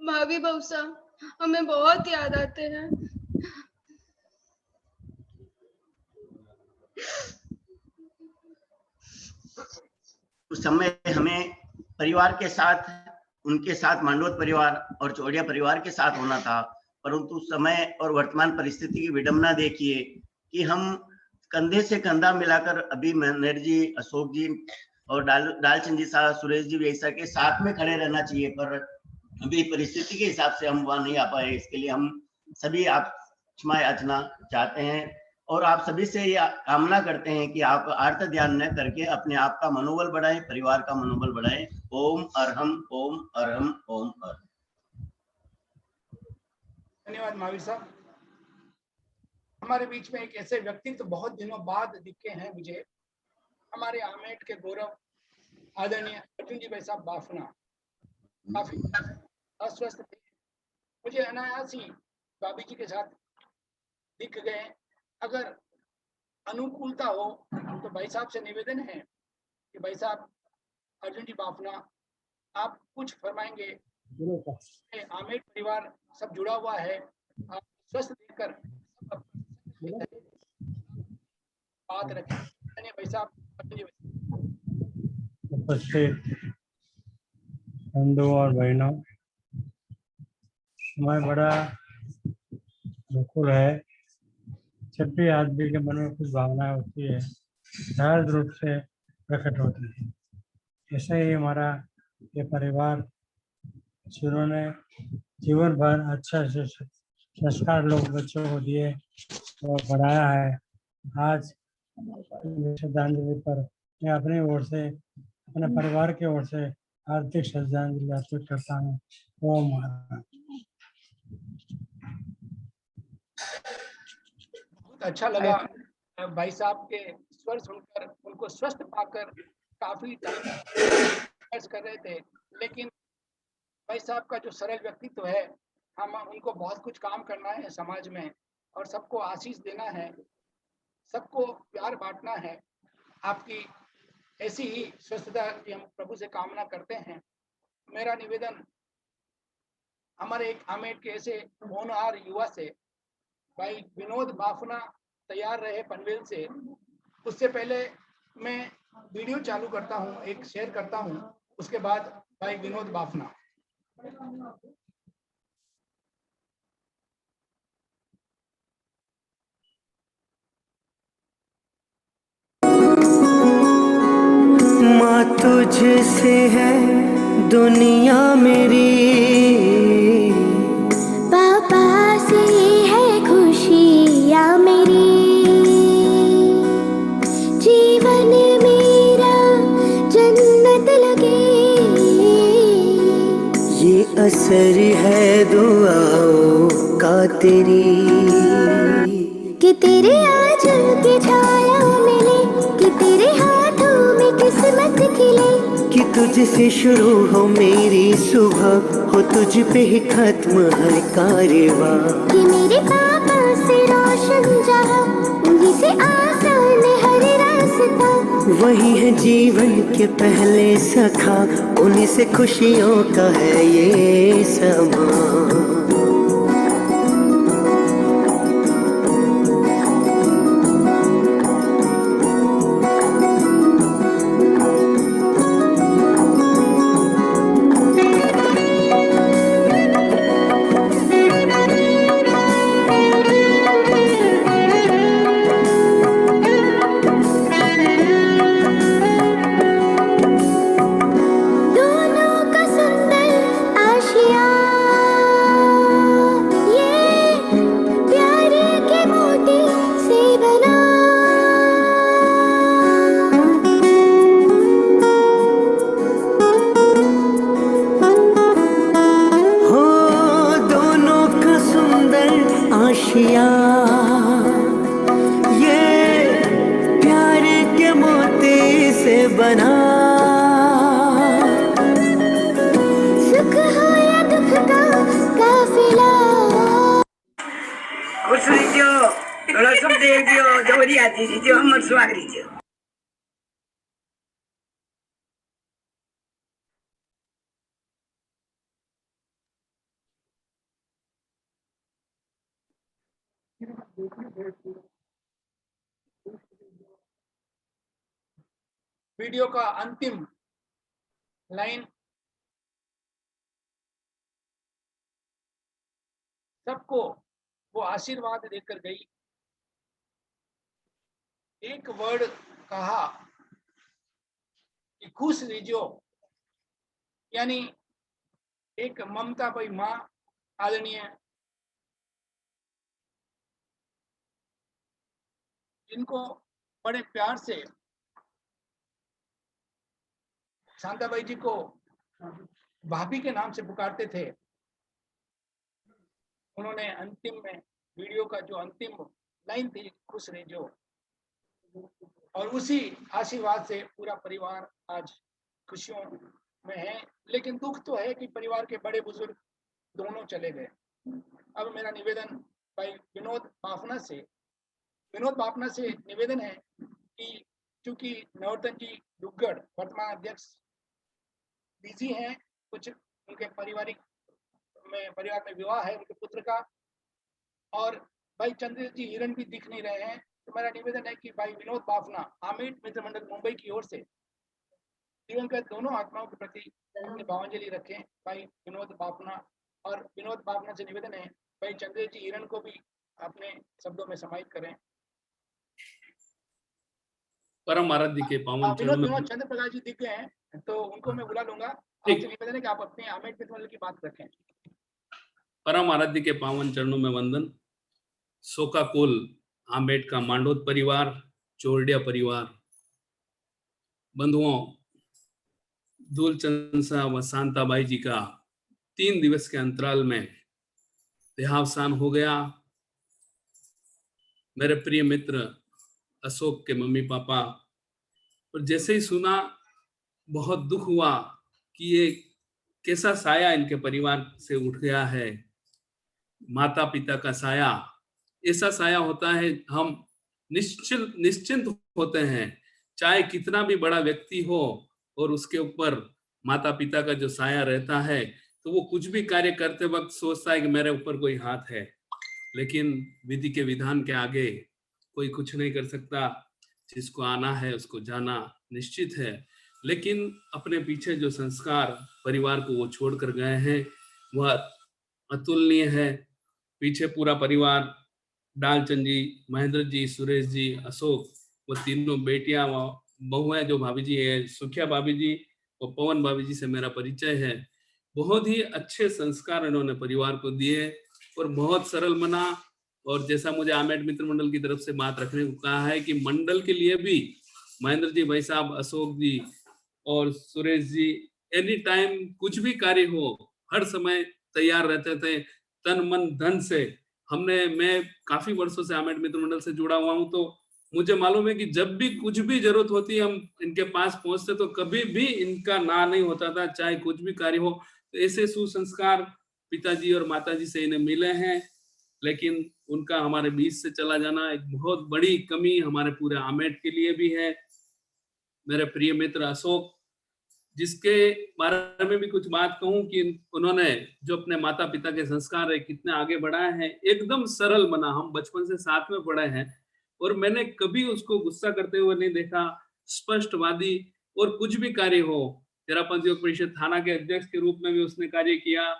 भाभी बउसा हमें बहुत याद आते हैं। उस समय हमें परिवार के साथ, उनके साथ मांडोत परिवार और चौड़िया परिवार के साथ होना था, परंतु समय और वर्तमान परिस्थिति की विडंबना देखिए कि हम कंधे से कंधा मिलाकर अभी महेंद्र जी, अशोक जी और डालचंद जी साहब, सुरेश जी भी ऐसा के साथ में खड़े रहना चाहिए, पर अभी परिस्थिति के हिसाब से हम वहां नहीं आ पाए। इसके लिए हम सभी आप क्षमा याचना चाहते हैं और आप सभी से ये कामना करते हैं कि आप आर्त ध्यान न करके अपने आप का मनोबल बढ़ाएं, परिवार का मनोबल बढ़ाएं। ओम अरहम, ओम अरहम, ओम अरहम। धन्यवाद महावीर साहब। हमारे बीच में एक ऐसे व्यक्तित्व तो बहुत दिनों बाद दिखे हैं मुझे, हमारे आमेट के गौरव आदरणीय अर्जुन जी भाई साहब बाफना। काफी अस्वस्थ थे, मुझे अनायास ही भाभी जी के साथ दिख गए। अगर अनुकूलता हो तो भाई साहब से निवेदन है कि भाई साहब अर्जुन जी बाफना आप कुछ फरमाएंगे। आमेट परिवार सब जुड़ा हुआ है, आप स्वस्थ देखकर बात रखें। भाई साहब, उपस्थित बंधुओं और बहनों, मैं बड़ा दुखुल है जब भी आदमी के मन में कुछ भावनाएं होती है, सहज रूप से प्रकट होती है। ऐसे ही हमारा ये परिवार, जिन्होंने जीवन भर अच्छा से संस्कार लोग बच्चों को दिए और बढ़ाया है, आज श्रद्धांजलि पर मैं अपनी ओर से, अपने परिवार की ओर से हार्दिक श्रद्धांजलि अर्पित करता हूँ। ओम महाराज। बहुत अच्छा लगा भाई साहब के स्वर सुनकर, उनको स्वस्थ पाकर। काफी टाइम कर रहे थे, लेकिन भाई साहब का जो सरल व्यक्तित्व है, हम उनको बहुत कुछ काम करना है समाज में और सबको आशीष देना है, सबको प्यार बांटना है। आपकी ऐसी ही स्वस्थता की हम प्रभु से कामना करते हैं। मेरा निवेदन हमारे एक आमेट के ऐसे होनहार युवा से, भाई विनोद बाफना तैयार रहे पनवेल से। उससे पहले मैं वीडियो चालू करता हूं, एक शेयर करता हूं, उसके बाद भाई विनोद बाफना। तुझसे है दुनिया मेरी, पापा से है खुशियाँ मेरी, जीवन मेरा जन्नत लगे, ये असर है दुआओं का तेरी, कि तेरे आंचल की छाया मिले, कि तेरे हाथों में किस्मत खिले, कि तुझसे शुरू हो मेरी सुबह, हो तुझ पे ही खत्म हर कारवां, कि मेरे पापा से रोशन जहां, उन्हीं से आसान हर रास्ता, वही है जीवन के पहले सखा, उन्हीं से खुशियों का है ये समा। दोनों का सुंदर आशिया, ये प्यार के मोती से बना, हो दोनों का सुंदर आशिया, ये प्यार के मोती से बना, सुख हो या दुख का काफिला, 고수리죠. 놀라섬대죠. 저리야지죠. 한번 수학이죠. वीडियो का अंतिम लाइन सबको वो आशीर्वाद देकर गई। एक वर्ड कहा कि खुश रहियो, यानी एक ममता भाई माँ आदरणीय जिनको बड़े प्यार से शांताबाई जी को भाभी के नाम से पुकारते थे, उन्होंने अंतिम में वीडियो का जो अंतिम लाइन थी खुश रहियो, और उसी आशीर्वाद से पूरा परिवार आज खुशियों में है। लेकिन दुख तो है कि परिवार के बड़े बुजुर्ग दोनों चले गए। अब मेरा निवेदन भाई विनोद बाफना से निवेदन है कि चूंकि नवरतन जी दुग्गड़ वर्तमान अध्यक्ष बिजी हैं, कुछ उनके परिवार में विवाह है उनके पुत्र का, और भाई चंद्र जी हिरण भी दिख नहीं रहे हैं, तो मेरा निवेदन है कि भाई विनोद बाफना आमेट मित्र मंडल मुंबई की ओर से दिवंगत दोनों आत्माओं के प्रति अपनी भावांजलि रखें। भाई विनोद बाफना से निवेदन है भाई चंद्र जी हिरण को भी अपने शब्दों में समाहित करें। परम आराध्य के पावन चरणों में विनोद चंद्र प्रकाश जी दिख गए हैं, तो उनको मैं बुला लूंगा। आपसे निवेदन है कि आप अपने आमेट मित्र मंडल की बात रखें। परम आराध्य के पावन चरणों में वंदन। सोका कुल आम्बेड का मांडोत परिवार, चोरडिया परिवार, बंधुओं, दूलचंद साहब व शांताबाई जी का 3 दिवस के अंतराल में देहावसान हो गया। मेरे प्रिय मित्र अशोक के मम्मी पापा, और जैसे ही सुना बहुत दुख हुआ कि ये कैसा साया इनके परिवार से उठ गया है। माता पिता का साया ऐसा साया होता है, हम निश्चिंत होते हैं, चाहे कितना भी बड़ा व्यक्ति हो और उसके ऊपर माता पिता का जो साया रहता है, तो वो कुछ भी कार्य करते वक्त सोचता है कि मेरे ऊपर कोई हाथ है, लेकिन विधि के विधान के आगे कोई कुछ नहीं कर सकता। जिसको आना है उसको जाना निश्चित है, लेकिन अपने पीछे जो संस्कार परिवार को वो छोड़ कर गए हैं वह अतुलनीय है। पीछे पूरा परिवार, डालचंद जी, महेंद्र जी, सुरेश जी, अशोक, वो तीनों बेटियां व बहुएं जो भाभी जी है, सुखिया भाभी जी और पवन भाभी जी से मेरा परिचय है। बहुत ही अच्छे संस्कार इन्होंने परिवार को दिए और बहुत सरल मना। और जैसा मुझे आमेट मित्र मंडल की तरफ से बात रखने को कहा है कि मंडल के लिए भी महेंद्र जी, भाई साहब, अशोक जी और सुरेश जी एनी टाइम कुछ भी कार्य हो हर समय तैयार रहते थे, तन मन धन से। मैं काफी वर्षों से आमेट मित्र मंडल से जुड़ा हुआ हूँ, तो मुझे मालूम है कि जब भी कुछ भी जरूरत होती है हम इनके पास पहुंचते, तो कभी भी इनका ना नहीं होता था, चाहे कुछ भी कार्य हो। तो ऐसे सुसंस्कार पिताजी और माताजी से इन्हें मिले हैं, लेकिन उनका हमारे बीच से चला जाना एक बहुत बड़ी कमी हमारे पूरे आमेट के लिए भी है। मेरे प्रिय मित्र अशोक, जिसके बारे में भी कुछ बात कहूं कि उन्होंने जो अपने माता पिता के संस्कार है कितने आगे बढ़ाए हैं, एकदम सरल बना। हम बचपन से साथ में पढ़े हैं और मैंने कभी उसको गुस्सा करते हुए नहीं देखा, स्पष्टवादी। और कुछ भी कार्य हो, तेरापंथ योग परिषद थाना के अध्यक्ष के रूप में भी उसने कार्य किया,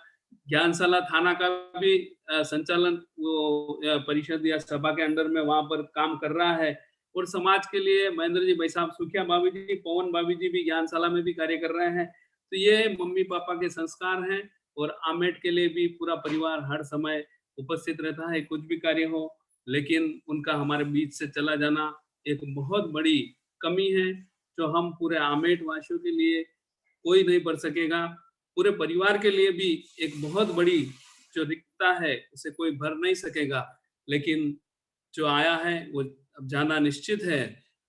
ज्ञानशाला थाना का भी संचालन वो परिषद या सभा के अंडर में वहां पर काम कर रहा है। और समाज के लिए महेंद्र जी, भाई साहब, सुखिया भाभी जी, पवन भाभी जी भी ज्ञानशाला में भी कार्य कर रहे हैं। तो ये मम्मी पापा के संस्कार हैं और आमेट के लिए भी पूरा परिवार हर समय उपस्थित रहता है, कुछ भी कार्य हो। लेकिन उनका हमारे बीच से चला जाना एक बहुत बड़ी कमी है, जो हम पूरे आमेट वासियों के लिए कोई नहीं भर सकेगा। पूरे परिवार के लिए भी एक बहुत बड़ी जो रिक्तता है उसे कोई भर नहीं सकेगा। लेकिन जो आया है वो अब जाना निश्चित है।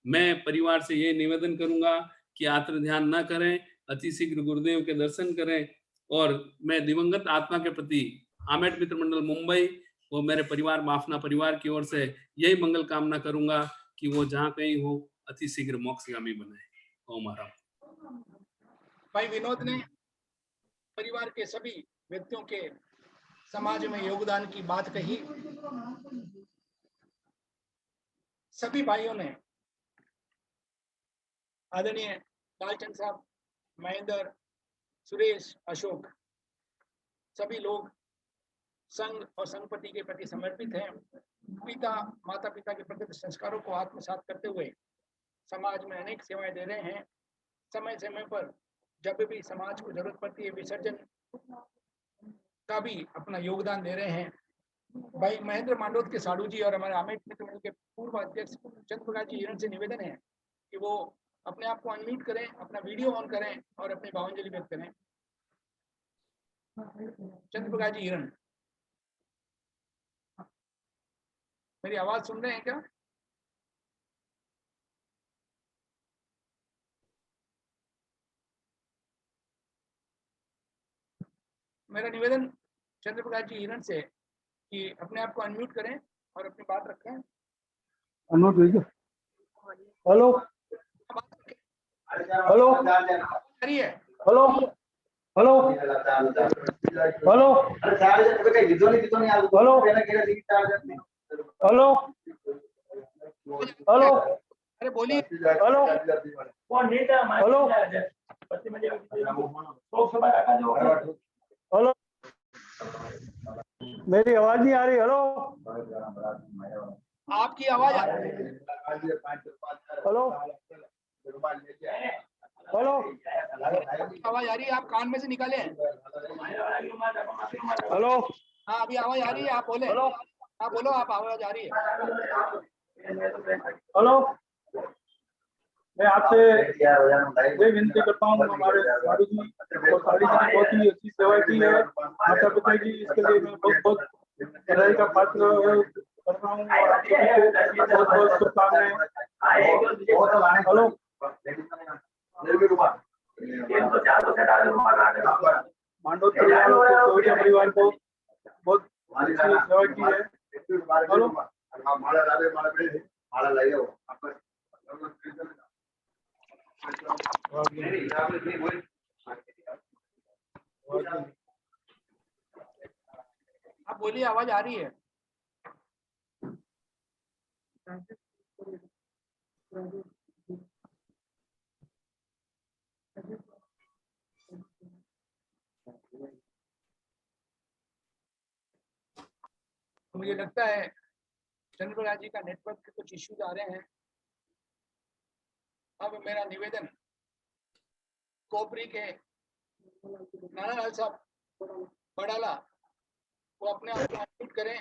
मैं परिवार से ये निवेदन करूंगा कि आत्र ध्यान न करें, अति शीघ्र गुरुदेव के दर्शन करें। और मैं दिवंगत आत्मा के प्रति आमेट मित्र मंडल मुंबई और मेरे परिवार माफना परिवार की ओर से यही मंगल कामना करूंगा कि वो जहाँ कहीं हो अति शीघ्र मोक्षगामी बने। ओम आराम। भाई विनोद ने परिवार के सभी व्यक्तियों के समाज में योगदान की बात कही। सभी भाइयों ने, आदरणीय लालचंद साहब, महेंद्र, सुरेश, अशोक, सभी लोग संघ और संघपति के प्रति समर्पित हैं। पिता माता पिता के प्रति संस्कारों को आत्मसात करते हुए समाज में अनेक सेवाएं दे रहे हैं। समय समय पर जब भी समाज को जरूरत पड़ती है विसर्जन का भी अपना योगदान दे रहे हैं। भाई महेंद्र मांडोत के साधु जी और हमारे आमेट मित्र मंडल के पूर्व अध्यक्ष चंद्र प्रकाश जी हिरण से निवेदन है कि वो अपने आप को अनम्यूट करें, अपना वीडियो ऑन करें और अपनी भावांजलि व्यक्त करें। चंद्र प्रकाश जी हिरण, मेरी आवाज सुन रहे हैं क्या? मेरा निवेदन चंद्र प्रकाश जी हिरण से कि अपने आप को अनम्यूट करें और अपनी बात रखें। Hello hello hello hello hello hello hello, अरे बोलिए। हेलो हेलो, मेरी आवाज नहीं आ रही। हेलो, आपकी आवाज हेलो हेलो, आवाज आ रही है, आप कान में से निकाले। हेलो, हाँ अभी आवाज आ रही है, आप बोले। हाँ बोलो, आप आवाज आ रही है। हेलो, मैं आपसे ये विनती करता हूँ, हमारे साधु जी और साड़ी जी ने बहुत ही अच्छी सेवा की है। माता पिता जी, इसके लिए मैं बहुत बहुत बधाई का पात्र करता हूँ और आप सभी को बहुत बहुत शुभकामनाएं। हेलो, मांडोत परिवार को बहुत अच्छी सेवा की है। हेलो, आप बोलिए, आवाज आ रही है। मुझे लगता है चंद्रप्रकाश जी का नेटवर्क के कुछ इश्यूज आ रहे हैं। अब मेरा निवेदन कोपरी के नानालाल साहब बड़ाला वो अपने आप को अनम्यूट करें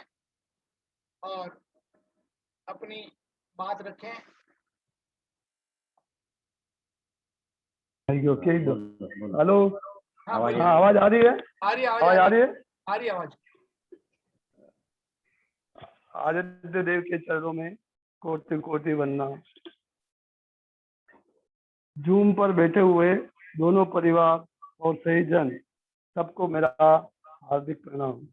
और अपनी बात रखें। हेलो, हाँ, बोलिए। हाँ आवाज आ रही है? आ रही है, आवाज आ रही है? आ रही है आवाज। आदित्य देव के चरणों में कोटि कोटि वंदना। जूम पर बैठे हुए दोनों परिवार और सहीजन सबको मेरा हार्दिक प्रणाम।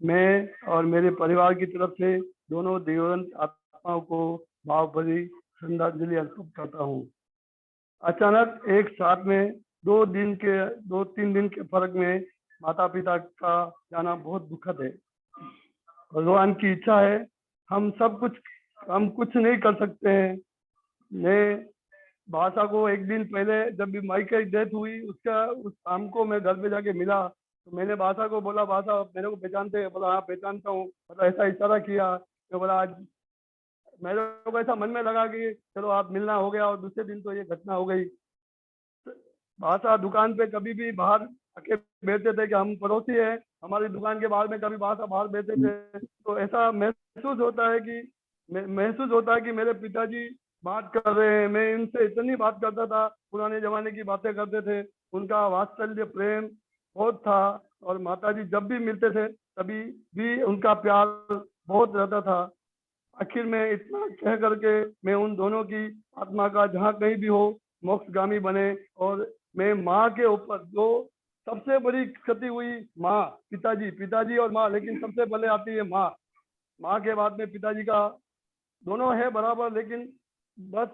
मैं और मेरे परिवार की तरफ से दोनों दिवंगत आत्माओं को भावभरी श्रद्धांजलि अर्पित करता हूँ। अचानक एक साथ में 2-3 दिन के फर्क में माता पिता का जाना बहुत दुखद है। भगवान की इच्छा है, हम कुछ नहीं कर सकते हैं। मैं भाषा को एक दिन पहले जब भी माई की डेथ हुई उस शाम को मैं घर पे जाके मिला तो मैंने भाषा को बोला, भाषा मेरे को पहचानते हैं? बोला हाँ पहचानता हूँ। बोला ऐसा इशारा किया। मैं बोला आज मेरे को ऐसा मन में लगा कि चलो आप मिलना हो गया, और दूसरे दिन तो ये घटना हो गई। भाषा दुकान पे कभी भी बाहर आके बैठते थे कि हम पड़ोसी हैं, हमारी दुकान के बाहर में कभी भाषा बाहर बैठते थे तो ऐसा महसूस होता है कि मेरे पिताजी बात कर रहे हैं। मैं इनसे इतनी बात करता था, पुराने जमाने की बातें करते थे। उनका वात्सल्य प्रेम बहुत था और माताजी जब भी मिलते थे तभी भी उनका प्यार बहुत रहता था। आखिर में इतना कह करके मैं उन दोनों की आत्मा का जहाँ कहीं भी हो मोक्षगामी बने। और मैं माँ के ऊपर जो सबसे बड़ी क्षति हुई माँ, पिताजी और माँ, लेकिन सबसे पहले आती है माँ। माँ के बाद में पिताजी का दोनों है बराबर, लेकिन बस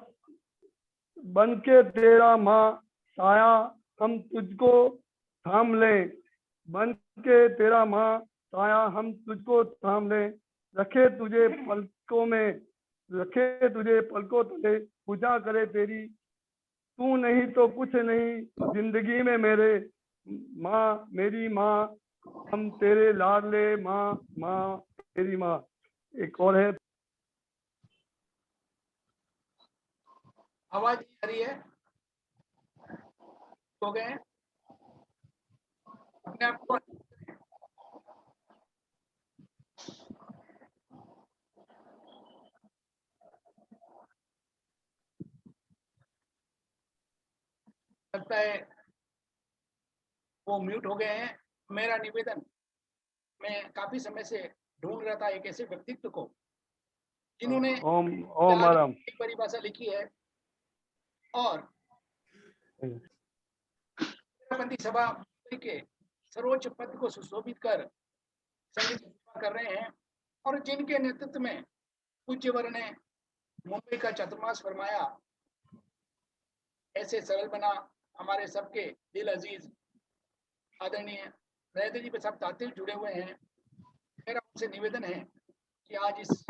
बन के तेरा माँ साया हम तुझको थाम लें, बन के तेरा माँ साया हम तुझको थाम लें, रखे तुझे पलकों तले, पूजा करे तेरी, तू नहीं तो कुछ नहीं जिंदगी में मेरे, माँ मेरी माँ हम तेरे लाडले, माँ तेरी माँ। एक और है। आवाज आ रही है? हो गए अपने आप को। लगता है वो म्यूट हो गए हैं। मेरा निवेदन, मैं काफी समय से ढूंढ रहा था एक ऐसे व्यक्तित्व को जिन्होंने एक परिभाषा लिखी है और पंथी सभा के सर्वोच्च पद को सुशोभित कर संगीत सेवा कर रहे हैं और जिनके नेतृत्व में पूज्यवर ने मुंबई का चतुर्मास फरमाया। ऐसे सरल बना हमारे सबके दिल अजीज आदरणीय नरेंद्र जी साहब तातील जुड़े हुए हैं। मेरा उनसे निवेदन है कि आज इस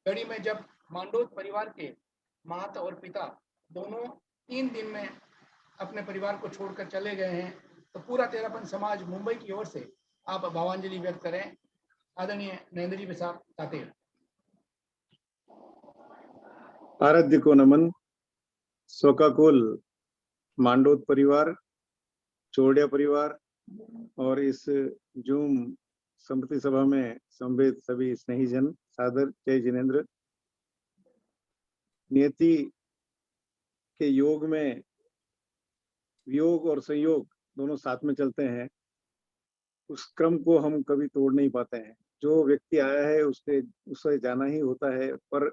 घड़ी में जब मांडोत परिवार के माता और पिता दोनों 3 दिन में अपने परिवार को छोड़कर चले गए हैं तो पूरा तेरापन समाज मुंबई की ओर से आप भावांजलि व्यक्त करें। आदरणीय नरेंद्र जी साहब तातील। आराध्य को नमन। शोकाकुल मांडोत परिवार, चौड़िया परिवार और इस जूम स्मृति सभा में सम्मिलित सभी स्नेहीजन सादर जय जिनेन्द्र। नियति के योग में वियोग और संयोग दोनों साथ में चलते हैं। उस क्रम को हम कभी तोड़ नहीं पाते हैं। जो व्यक्ति आया है उसे जाना ही होता है। पर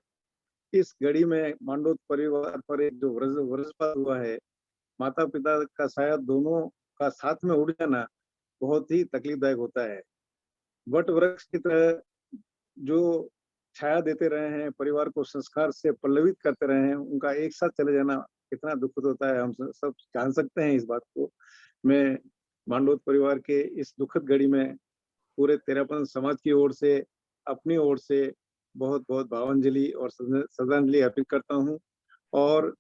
इस घड़ी में मांडोत परिवार पर एक जो वज्रपात हुआ है, माता पिता का साया दोनों का साथ में उड़ जाना बहुत ही तकलीफदायक होता है। वट वृक्ष की तरह जो छाया देते रहे हैं, परिवार को संस्कार से पल्लवित करते रहे हैं, उनका एक साथ चले जाना कितना दुखद होता है हम सब जान सकते हैं इस बात को। मैं मांडोत परिवार के इस दुखद घड़ी में पूरे तेरापन समाज की ओर से, अपनी ओर से बहुत बहुत भावांजलि और श्रद्धांजलि अर्पित करता हूं और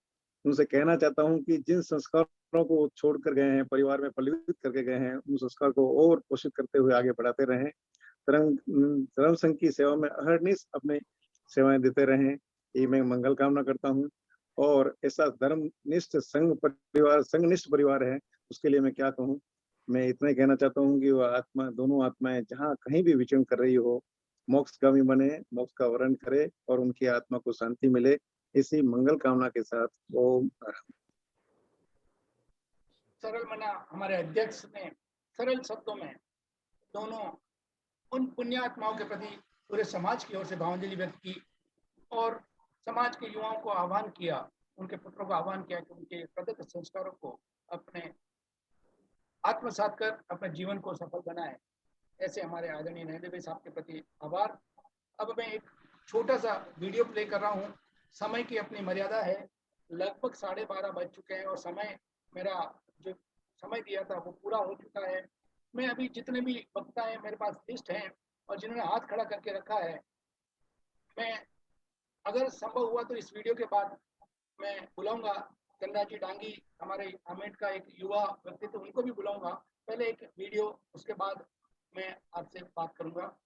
उनसे कहना चाहता हूं कि जिन संस्कारों को छोड़ कर गए हैं, परिवार में पल्लवित करके गए हैं, उन संस्कार को और पोषित करते हुए आगे बढ़ाते रहें। धर्म संघ की सेवा में अहर्निश अपने सेवाएं देते रहें, ये मैं मंगल कामना करता हूं। और ऐसा धर्मनिष्ठ संघनिष्ठ परिवार है, उसके लिए मैं क्या कहूँ। मैं इतना ही कहना चाहता हूँ कि वह आत्मा, दोनों आत्माएं जहाँ कहीं भी विचरण कर रही हो, मोक्षगामी बने, मोक्ष का वर्ण करे और उनकी आत्मा को शांति मिले, इसी मंगल कामना के साथ ओम। सरल मना हमारे अध्यक्ष ने सरल शब्दों में दोनों उन पुण्यात्माओं के प्रति पूरे समाज की ओर से भावांजलि व्यक्त की और समाज के युवाओं को आह्वान किया, उनके पुत्रों को आह्वान किया कि उनके प्रदत्त संस्कारों को अपने आत्मसात कर अपने जीवन को सफल बनाए। ऐसे हमारे आदरणीय नहदेव साहब के प्रति आभार। अब मैं एक छोटा सा वीडियो प्ले कर रहा हूँ। समय की अपनी मर्यादा है, लगभग 12:30 बज चुके हैं और समय मेरा जो समय दिया था वो पूरा हो चुका है। मैं अभी जितने भी वक्ता हैं मेरे पास लिस्ट हैं और जिन्होंने हाथ खड़ा करके रखा है, मैं अगर संभव हुआ तो इस वीडियो के बाद मैं बुलाऊंगा गंगा जी डांगी, हमारे आमेट का एक युवा व्यक्तित्व, उनको भी बुलाऊंगा। पहले एक वीडियो, उसके बाद मैं आपसे बात करूंगा।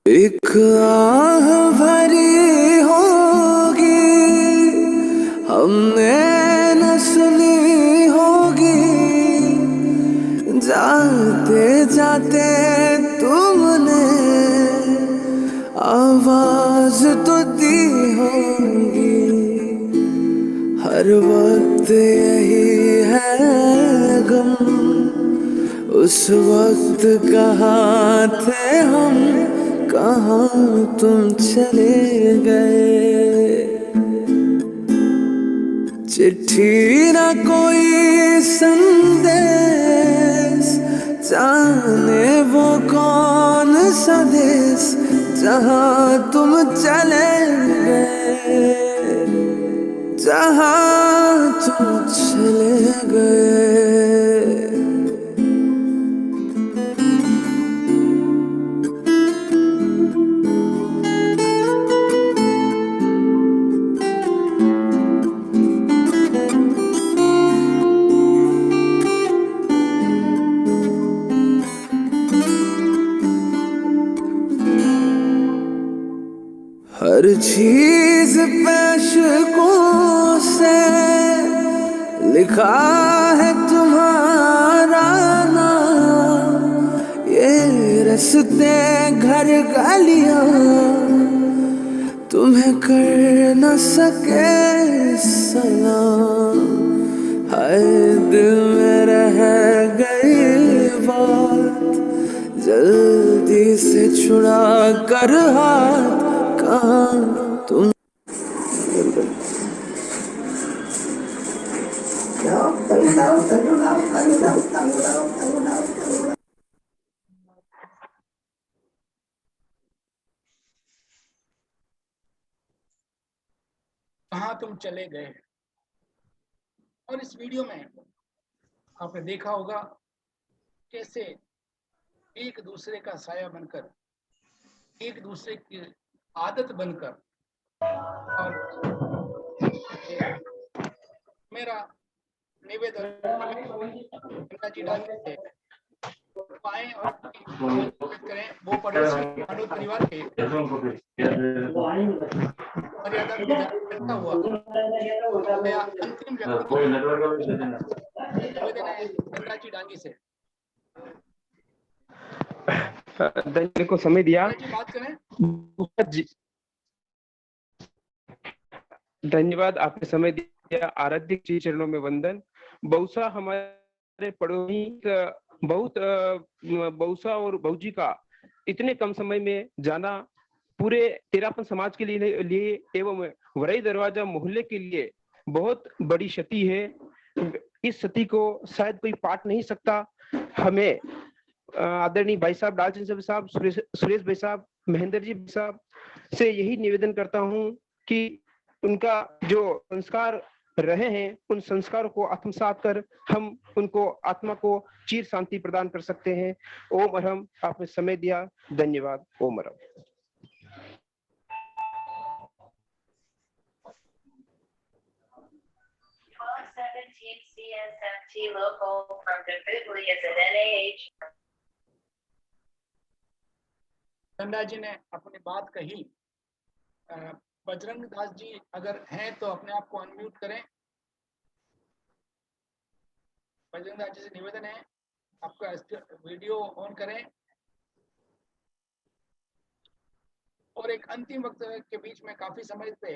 एक आह भरी होगी हमने न सुनी होगी, जाते जाते तुमने आवाज तो दी होगी। हर वक्त यही है गम, उस वक्त कहाँ थे हम, कहाँ तुम चले गए। चिट्ठी ना कोई संदेश, जाने वो कौन सा देश जहाँ तुम चले गए, जहाँ तुम चले गए। हर चीज पैशकों से लिखा है तुम्हारा नाम, ये रस्ते घर गलियां तुम्हें कर न सके सलाम। हाय दिल में रह गई बात, जल्दी से छुड़ा कर हाथ, कहाँ तुम। कहाँ तुम चले गए। और इस वीडियो में आपने देखा होगा कैसे एक दूसरे का साया बनकर, एक दूसरे की आदत बनकर, और मेरा निवेदन गंगा जी डांगी से पाए और करें, वो पड़ोसी मानव परिवार के मर्यादा को करता हुआ मैं अंतिम व्यक्ति निवेदन है गंगा जी डांगी से। मेरे को समय दिया बात करें जी, धन्यवाद, आपने समय दिया। आराध्य श्री चरणों में वंदन। बौसा हमारे पड़ोसी बहुत बौसा और बहूजी का इतने कम समय में जाना पूरे तेरापन समाज के लिए एवं वरई दरवाजा मोहल्ले के लिए बहुत बड़ी क्षति है। इस क्षति को शायद कोई पाट नहीं सकता। हमें आदरणीय भाई साहब डालचंद साहब, सुरेश भाई साहब, महेंद्र जी साहब से यही निवेदन करता हूं कि उनका जो संस्कार रहे हैं, उन संस्कारों को आत्मसात कर हम उनको आत्मा को चिर शांति प्रदान कर सकते हैं। ओम अरहम। आपने समय दिया, धन्यवाद। ओम Arham. ESFT local from Debutly is an NAH. चंदा जी ने अपनी बात कही। बजरंग दास जी अगर हैं तो अपने आप को अनम्यूट करें। बजरंग दास जी से निवेदन है आपका वीडियो ऑन करें। और एक अंतिम वक्त के बीच में काफी समय पे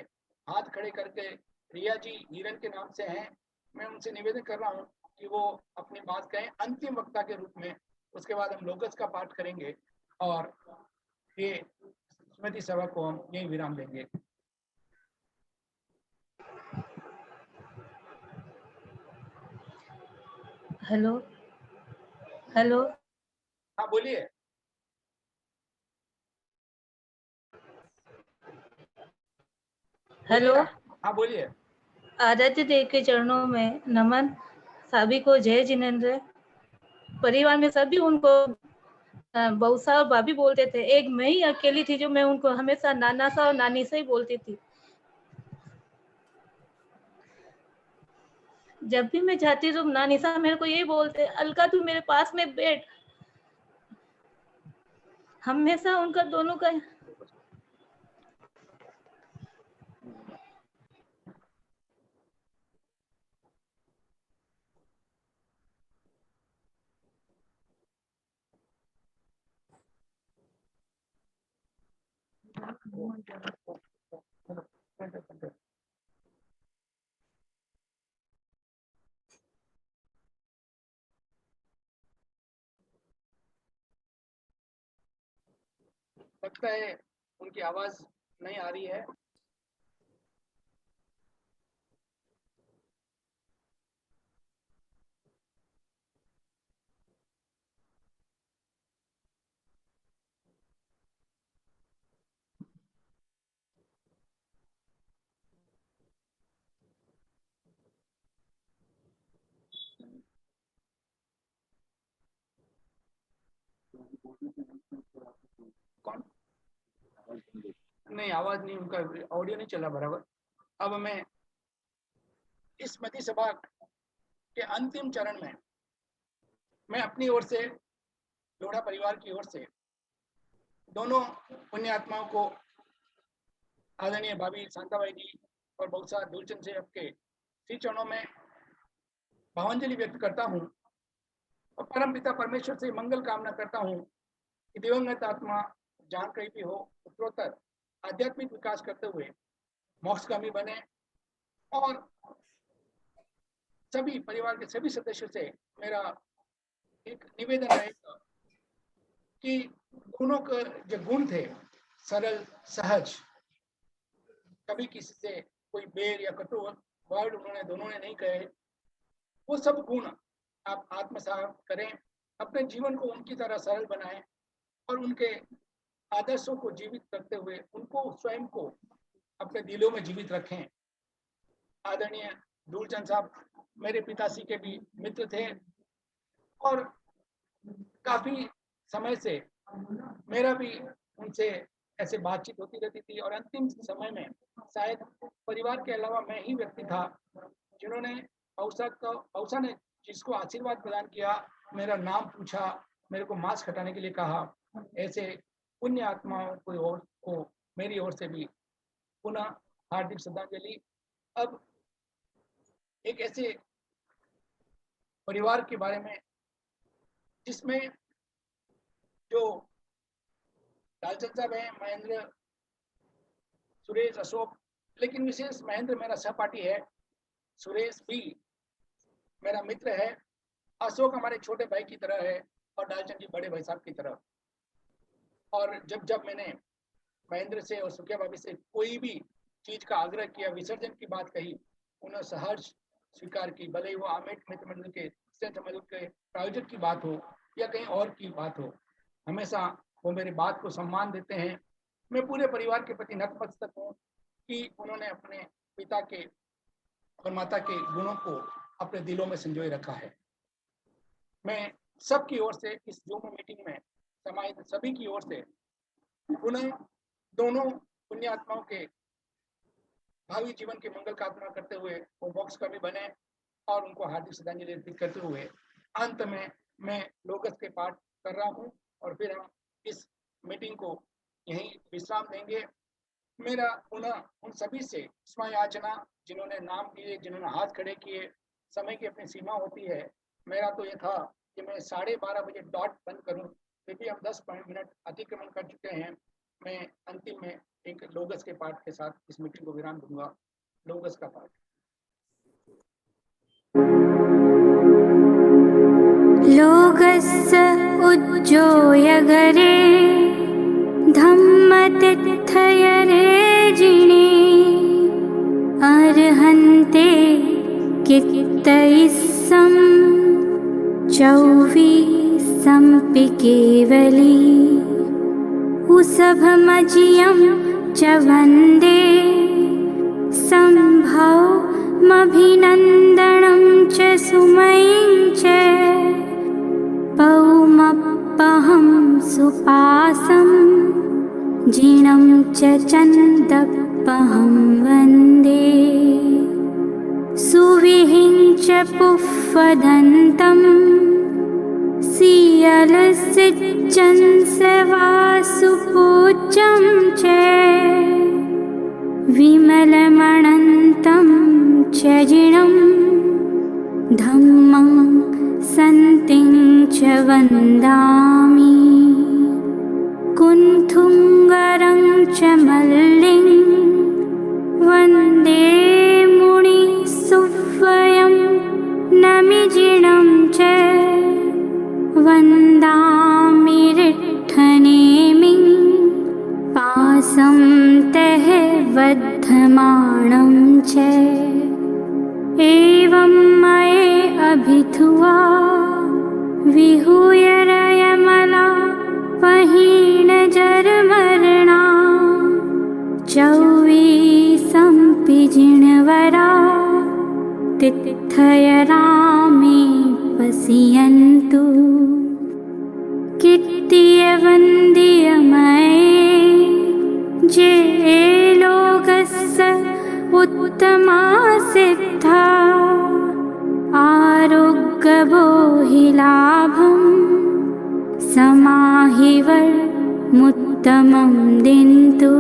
हाथ खड़े करके रिया जी हिरन के नाम से हैं, मैं उनसे निवेदन कर रहा हूं कि वो अपनी बात कहें अंतिम वक्ता के रूप में। उसके बाद हम लोगस का पाठ करेंगे और ये स्मृति सभा को हम यही विराम देंगे। हेलो हेलो, हाँ बोलिए। हेलो, हाँ बोलिए। आराध्य देव के चरणों में नमन। सभी को जय जिनेंद्र। परिवार में सभी उनको बऊसा और भाभी बोलते थे। एक मैं ही अकेली थी जो मैं उनको हमेशा नाना सा और नानी सा ही बोलती थी। जब भी मैं जाती तो नानी सा मेरे को यही बोलते, अलका तू मेरे पास में बैठ। हमेशा उनका दोनों का लगता है उनकी आवाज नहीं आ रही है। कौन? नहीं आवाज नहीं, उनका ऑडियो नहीं चला बराबर। अब मैं इस स्मृति सभा के अंतिम चरण में मैं अपनी ओर से, लोढ़ा परिवार की ओर से दोनों पुण्य आत्माओं को, आदरणीय भाभी शांताबाई जी और बहुसा दूरचंद से आपके श्री चरणों में भावांजलि व्यक्त करता हूँ और परम पिता परमेश्वर से मंगल कामना करता हूँ कि दिवंगत आत्मा जहाँ कहीं भी हो उत्तरोत्तर आध्यात्मिक विकास करते हुए मोक्षगामी बने। और सभी परिवार के सभी सदस्यों से मेरा एक निवेदन रहेगा कि दोनों के जो गुण थे, सरल सहज, कभी किसी से कोई बेर या कटु वर्ड उन्होंने दोनों ने नहीं कहे, वो सब गुण आप आत्मसात करें, अपने जीवन को उनकी तरह सरल बनाएं और उनके आदर्शों को जीवित करते हुए उनको स्वयं को अपने दिलों में जीवित रखें। आदरणीय दूरचंद साहब मेरे पिताश्री के भी मित्र थे और काफी समय से मेरा भी उनसे ऐसे बातचीत होती रहती थी। और अंतिम समय में शायद परिवार के अलावा मैं ही व्यक्ति था जिन्होंने औसा ने जिसको आशीर्वाद प्रदान किया, मेरा नाम पूछा, मेरे को मास्क हटाने के लिए कहा। ऐसे पुण्य आत्माओं को मेरी ओर से भी पुनः हार्दिक श्रद्धांजलि। अब एक ऐसे परिवार के बारे में जिसमें जो लालचंद साहब हैं, महेंद्र, सुरेश, अशोक, लेकिन विशेष महेंद्र मेरा सहपाठी है, सुरेश भी मेरा मित्र है, अशोक हमारे छोटे भाई की तरह है और लालचंद जी बड़े भाई साहब की तरह। और जब मैंने महेंद्र से और सुखिया भाभी से कोई भी चीज का आग्रह किया, विसर्जन की बात कही, उन्होंने सहर्ष स्वीकार की, भले ही वो आमेट मित्र मंडल के प्रायोजक की बात हो या कहीं और की बात हो, हमेशा वो मेरी बात को सम्मान देते हैं। मैं पूरे परिवार के प्रति नतमस्तक हूँ कि उन्होंने अपने पिता के और माता के गुणों को अपने दिलों में संजोए रखा है। मैं सबकी ओर से इस जूम मीटिंग में समाहित सभी की ओर से पुनः दोनों पुण्यात्माओं के भावी जीवन के मंगल कामना करते हुए वो मोक्ष का भी बने और उनको हार्दिक श्रद्धांजलि अर्पित करते हुए अंत में मैं लोगस के पाठ कर रहा हूँ और फिर हम इस मीटिंग को यहीं विश्राम देंगे। मेरा पुनः उन सभी से क्षमा याचना जिन्होंने नाम लिए, जिन्होंने हाथ खड़े किए। समय की अपनी सीमा होती है। मेरा तो ये था कि मैं 12:30 बजे डॉट बंद करूं, फिर भी हम 10 मिनट अतिक्रमण कर चुके हैं। मैं अंतिम में एक लोगस के पाठ के साथ इस मीटिंग को विराम दूंगा। लोगस का पाठ। लोगस्य उज्जोयगरे धम्मतिथयरे जिने अर्हन्ते कित्तैस्सं चौवीसंपि केवली उसभमजियं च वन्दे सम्भवमभिनन्दनं च सुमयीं च पौमप्पहं सुपासं जिनं च चन्दप्पहं वन्दे सुविहिं च पुष्पदन्तं सियलसिज्जं सेवासुपूज्यं च विमलमणन्तं च जिनं धम्मं सन्तिं च वन्दामि कुन्थुङ्गरं च मल्लिं वन्दे मुनिसुव्वयं नमिजिनं च वन्दामि रिट्ठनेमिं पासं तः बद्धमाणं च एवं मये अभिथुवा विहूय रयमला पहीणजरमरणा चौवीसंपि जिणवरा तिथयरामे पश्यन्तु कीर्तियवन्द्यमये जे लोकस्य उत्तमा सिद्धा आरोग्यबोहिलाभं समाहिवर्मुत्तमं दिन्तु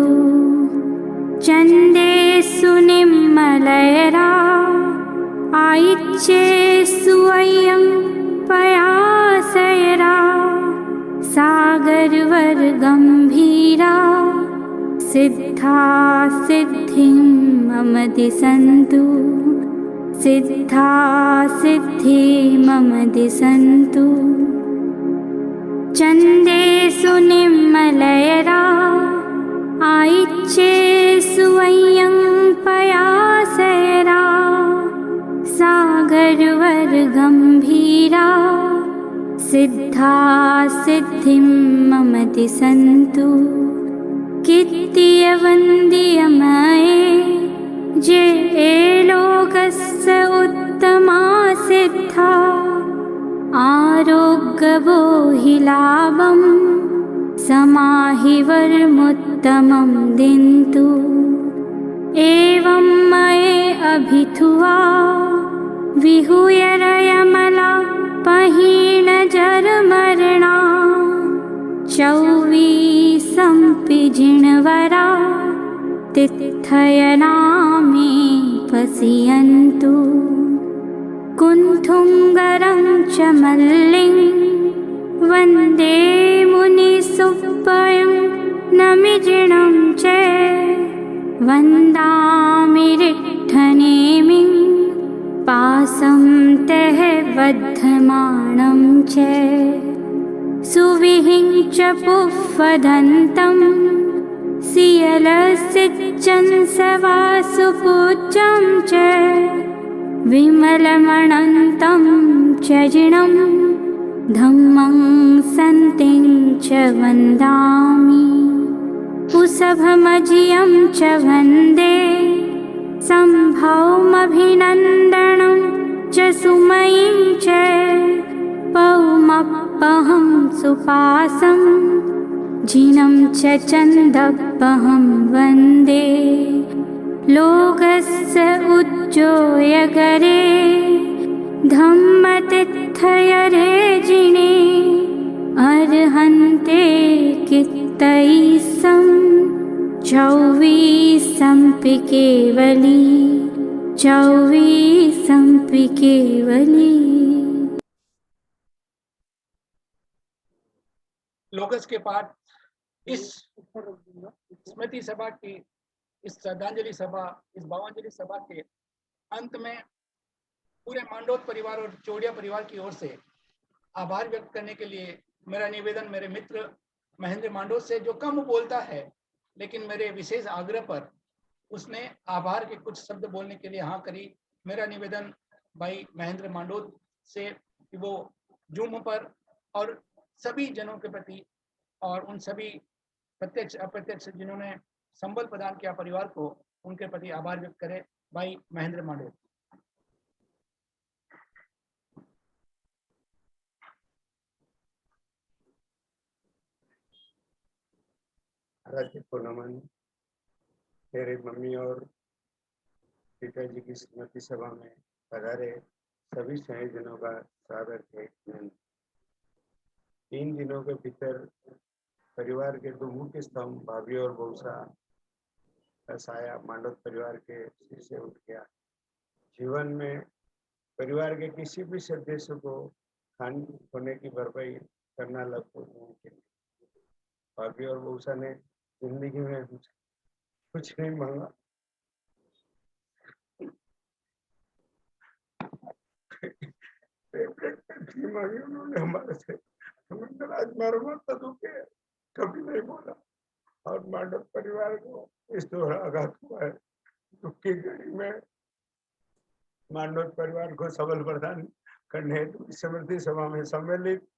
चन्दे सुनिम्मलयरा आयिच्ये सुवयं पयासयरा सागरवर्गम्भीरा सिद्धा सिद्धिं मम दिशन्तु सिद्धा सिद्धि मम दिशन्तु चन्दे सुनिम्मलयरा आयिच्ये सुवयं पयासयरा सागरवर्गम्भीरा सिद्धा सिद्धिं मम दिशन्तु कीर्तियवन्द्यमये जे लोकस्य उत्तमा सिद्धा आरोग्यबोहिलाभं समाहिवर्मुत्तमं दिन्तु एवं मये अभिथुवा विहूय रयमला पहीणजरमरणा चौवीसंपि जिणवरा तिथयनामे पश्यन्तु कुन्थुङ्गरं च मल्लिं वन्दे मुनिसुव्वयं नमिजिनं च वन्दामि रिट्ठनेमिं पासं तः बद्धमाणं च सुविहिं च पुष्पदन्तं सियलसिज्जं सवासुपूज्यं च विमलमणन्तं च जिनं धम्मं सन्तिं च वन्दामि कुसभमजियं च वन्दे सम्भवमभिनन्दनं च सुमयीं च पौमप्पहं सुपासं जिनं च चन्दप्पहं वन्दे लोकस्य उज्जोयगरे धम्मतिथयरे जिणे अर्हन्ते कित्तैसं चौवीसंपि केवली। लोकस के पाठ इस स्मृति सभा की, इस श्रद्धांजलि सभा, इस भावांजलि सभा के अंत में पूरे मांडोत परिवार और चौड़िया परिवार की ओर से आभार व्यक्त करने के लिए मेरा निवेदन मेरे मित्र महेंद्र मांडोत से, जो कम बोलता है लेकिन मेरे विशेष आग्रह पर उसने आभार के कुछ शब्द बोलने के लिए हाँ करी। मेरा निवेदन भाई महेंद्र मांडोत से कि वो जूम पर और सभी जनों के प्रति और उन सभी प्रत्यक्ष अप्रत्यक्ष जिन्होंने संबल प्रदान किया परिवार को, उनके प्रति आभार व्यक्त करे। भाई महेंद्र मांडोत। आराध्य को नमन। मेरे मम्मी और पिताजी की स्मृति सभा में पधारे सभी संयोजनों का स्वागत है। 3 दिनों के भीतर परिवार के 2 मुख्य स्तंभ भाभी और बौसा का साया मांडोत परिवार के सिर से उठ गया। जीवन में परिवार के किसी भी सदस्य को हानि होने की भरपाई करना लगभग मुमकिन है। भाभी और बौसा ने जिंदगी में कुछ नहीं मांगा, मांगी उन्होंने हमारे से। आज मरमत दुख है, कभी नहीं बोला। और मांडव परिवार को इस दोहरा आघात हुआ है। दुख की घड़ी में मांडव परिवार को सबल प्रदान करने हेतु स्मृति सभा में सम्मिलित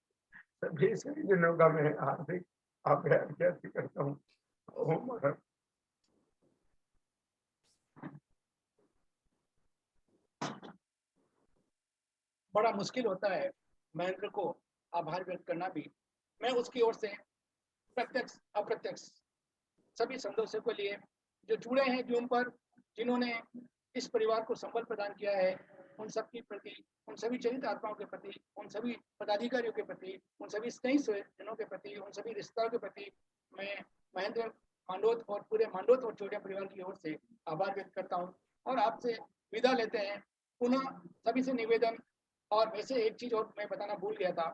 सभी संयोजनों का मैं हार्दिक आभार व्यक्त करता हूँ। ओम हर। बड़ा मुश्किल होता है महेंद्र को आभार व्यक्त करना भी। मैं उसकी ओर से प्रत्यक्ष अप्रत्यक्ष सभी सदस्यों को लिए जो जुड़े हैं जूम पर, जिन्होंने इस परिवार को संबल प्रदान किया है, उन सब के प्रति, उन सभी चरित आत्माओं के प्रति, उन सभी पदाधिकारियों के प्रति, उन सभी स्नेही स्वजनों के प्रति, उन सभी रिश्तेदारों के प्रति मैं महेंद्र मांडोत और पूरे मांडोत और चौड़िया परिवार की ओर से आभार व्यक्त करता हूँ और आपसे विदा लेते हैं। पुनः सभी से निवेदन, और वैसे एक चीज और मैं बताना भूल गया था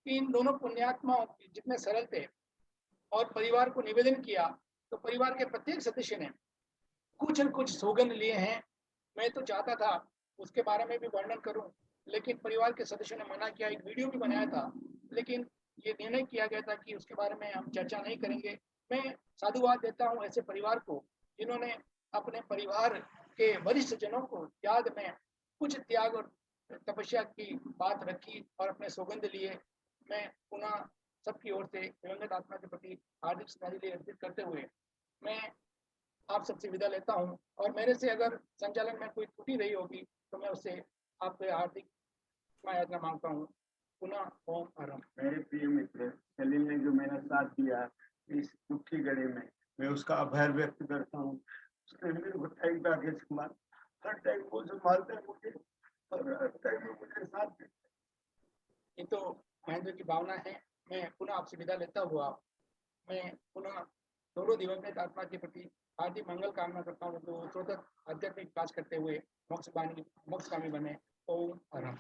कि इन दोनों पुण्यात्माओं जितने सरल थे और परिवार को निवेदन किया, तो परिवार के प्रत्येक सदस्य ने कुछ न कुछ सौगंध लिए हैं। मैं तो चाहता था उसके बारे में भी वर्णन करूं, लेकिन परिवार के सदस्यों ने मना किया। एक वीडियो भी बनाया था, लेकिन ये निर्णय किया गया था कि उसके बारे में हम चर्चा नहीं करेंगे। मैं साधुवाद देता हूं ऐसे परिवार को जिन्होंने अपने परिवार के वरिष्ठ जनों को याद में कुछ त्याग और तपस्या की बात रखी और अपने सौगंध लिए। मैं पुनः सबकी ओर से दिवंगत आत्मा के प्रति हार्दिक श्रद्धांजलि अर्पित करते हुए मैं आप सबसे विदा लेता हूं, और मेरे से अगर संचालन में कोई त्रुटि रही होगी तो मैं उससे आपसे हार्दिक क्षमा मांगता हूं। पुनः ओम आरम। मेरे प्रिय मित्र सलीम ने जो मेरा साथ दिया इस दुख की घड़ी में, मैं उसका आभार व्यक्त करता हूँ। उसने मेरे को टाइम पे आके संभाल, हर टाइम को संभालता है मुझे और हर टाइम में मुझे साथ देता है। ये तो महेंद्र की भावना है। मैं पुनः आपसे विदा लेता हुआ मैं पुनः दोनों दिवंगत आत्मा के प्रति हार्दिक मंगल कामना करता हूँ, जो स्वतः आध्यात्मिक विकास करते हुए मोक्षगामी बने। ओम आरम।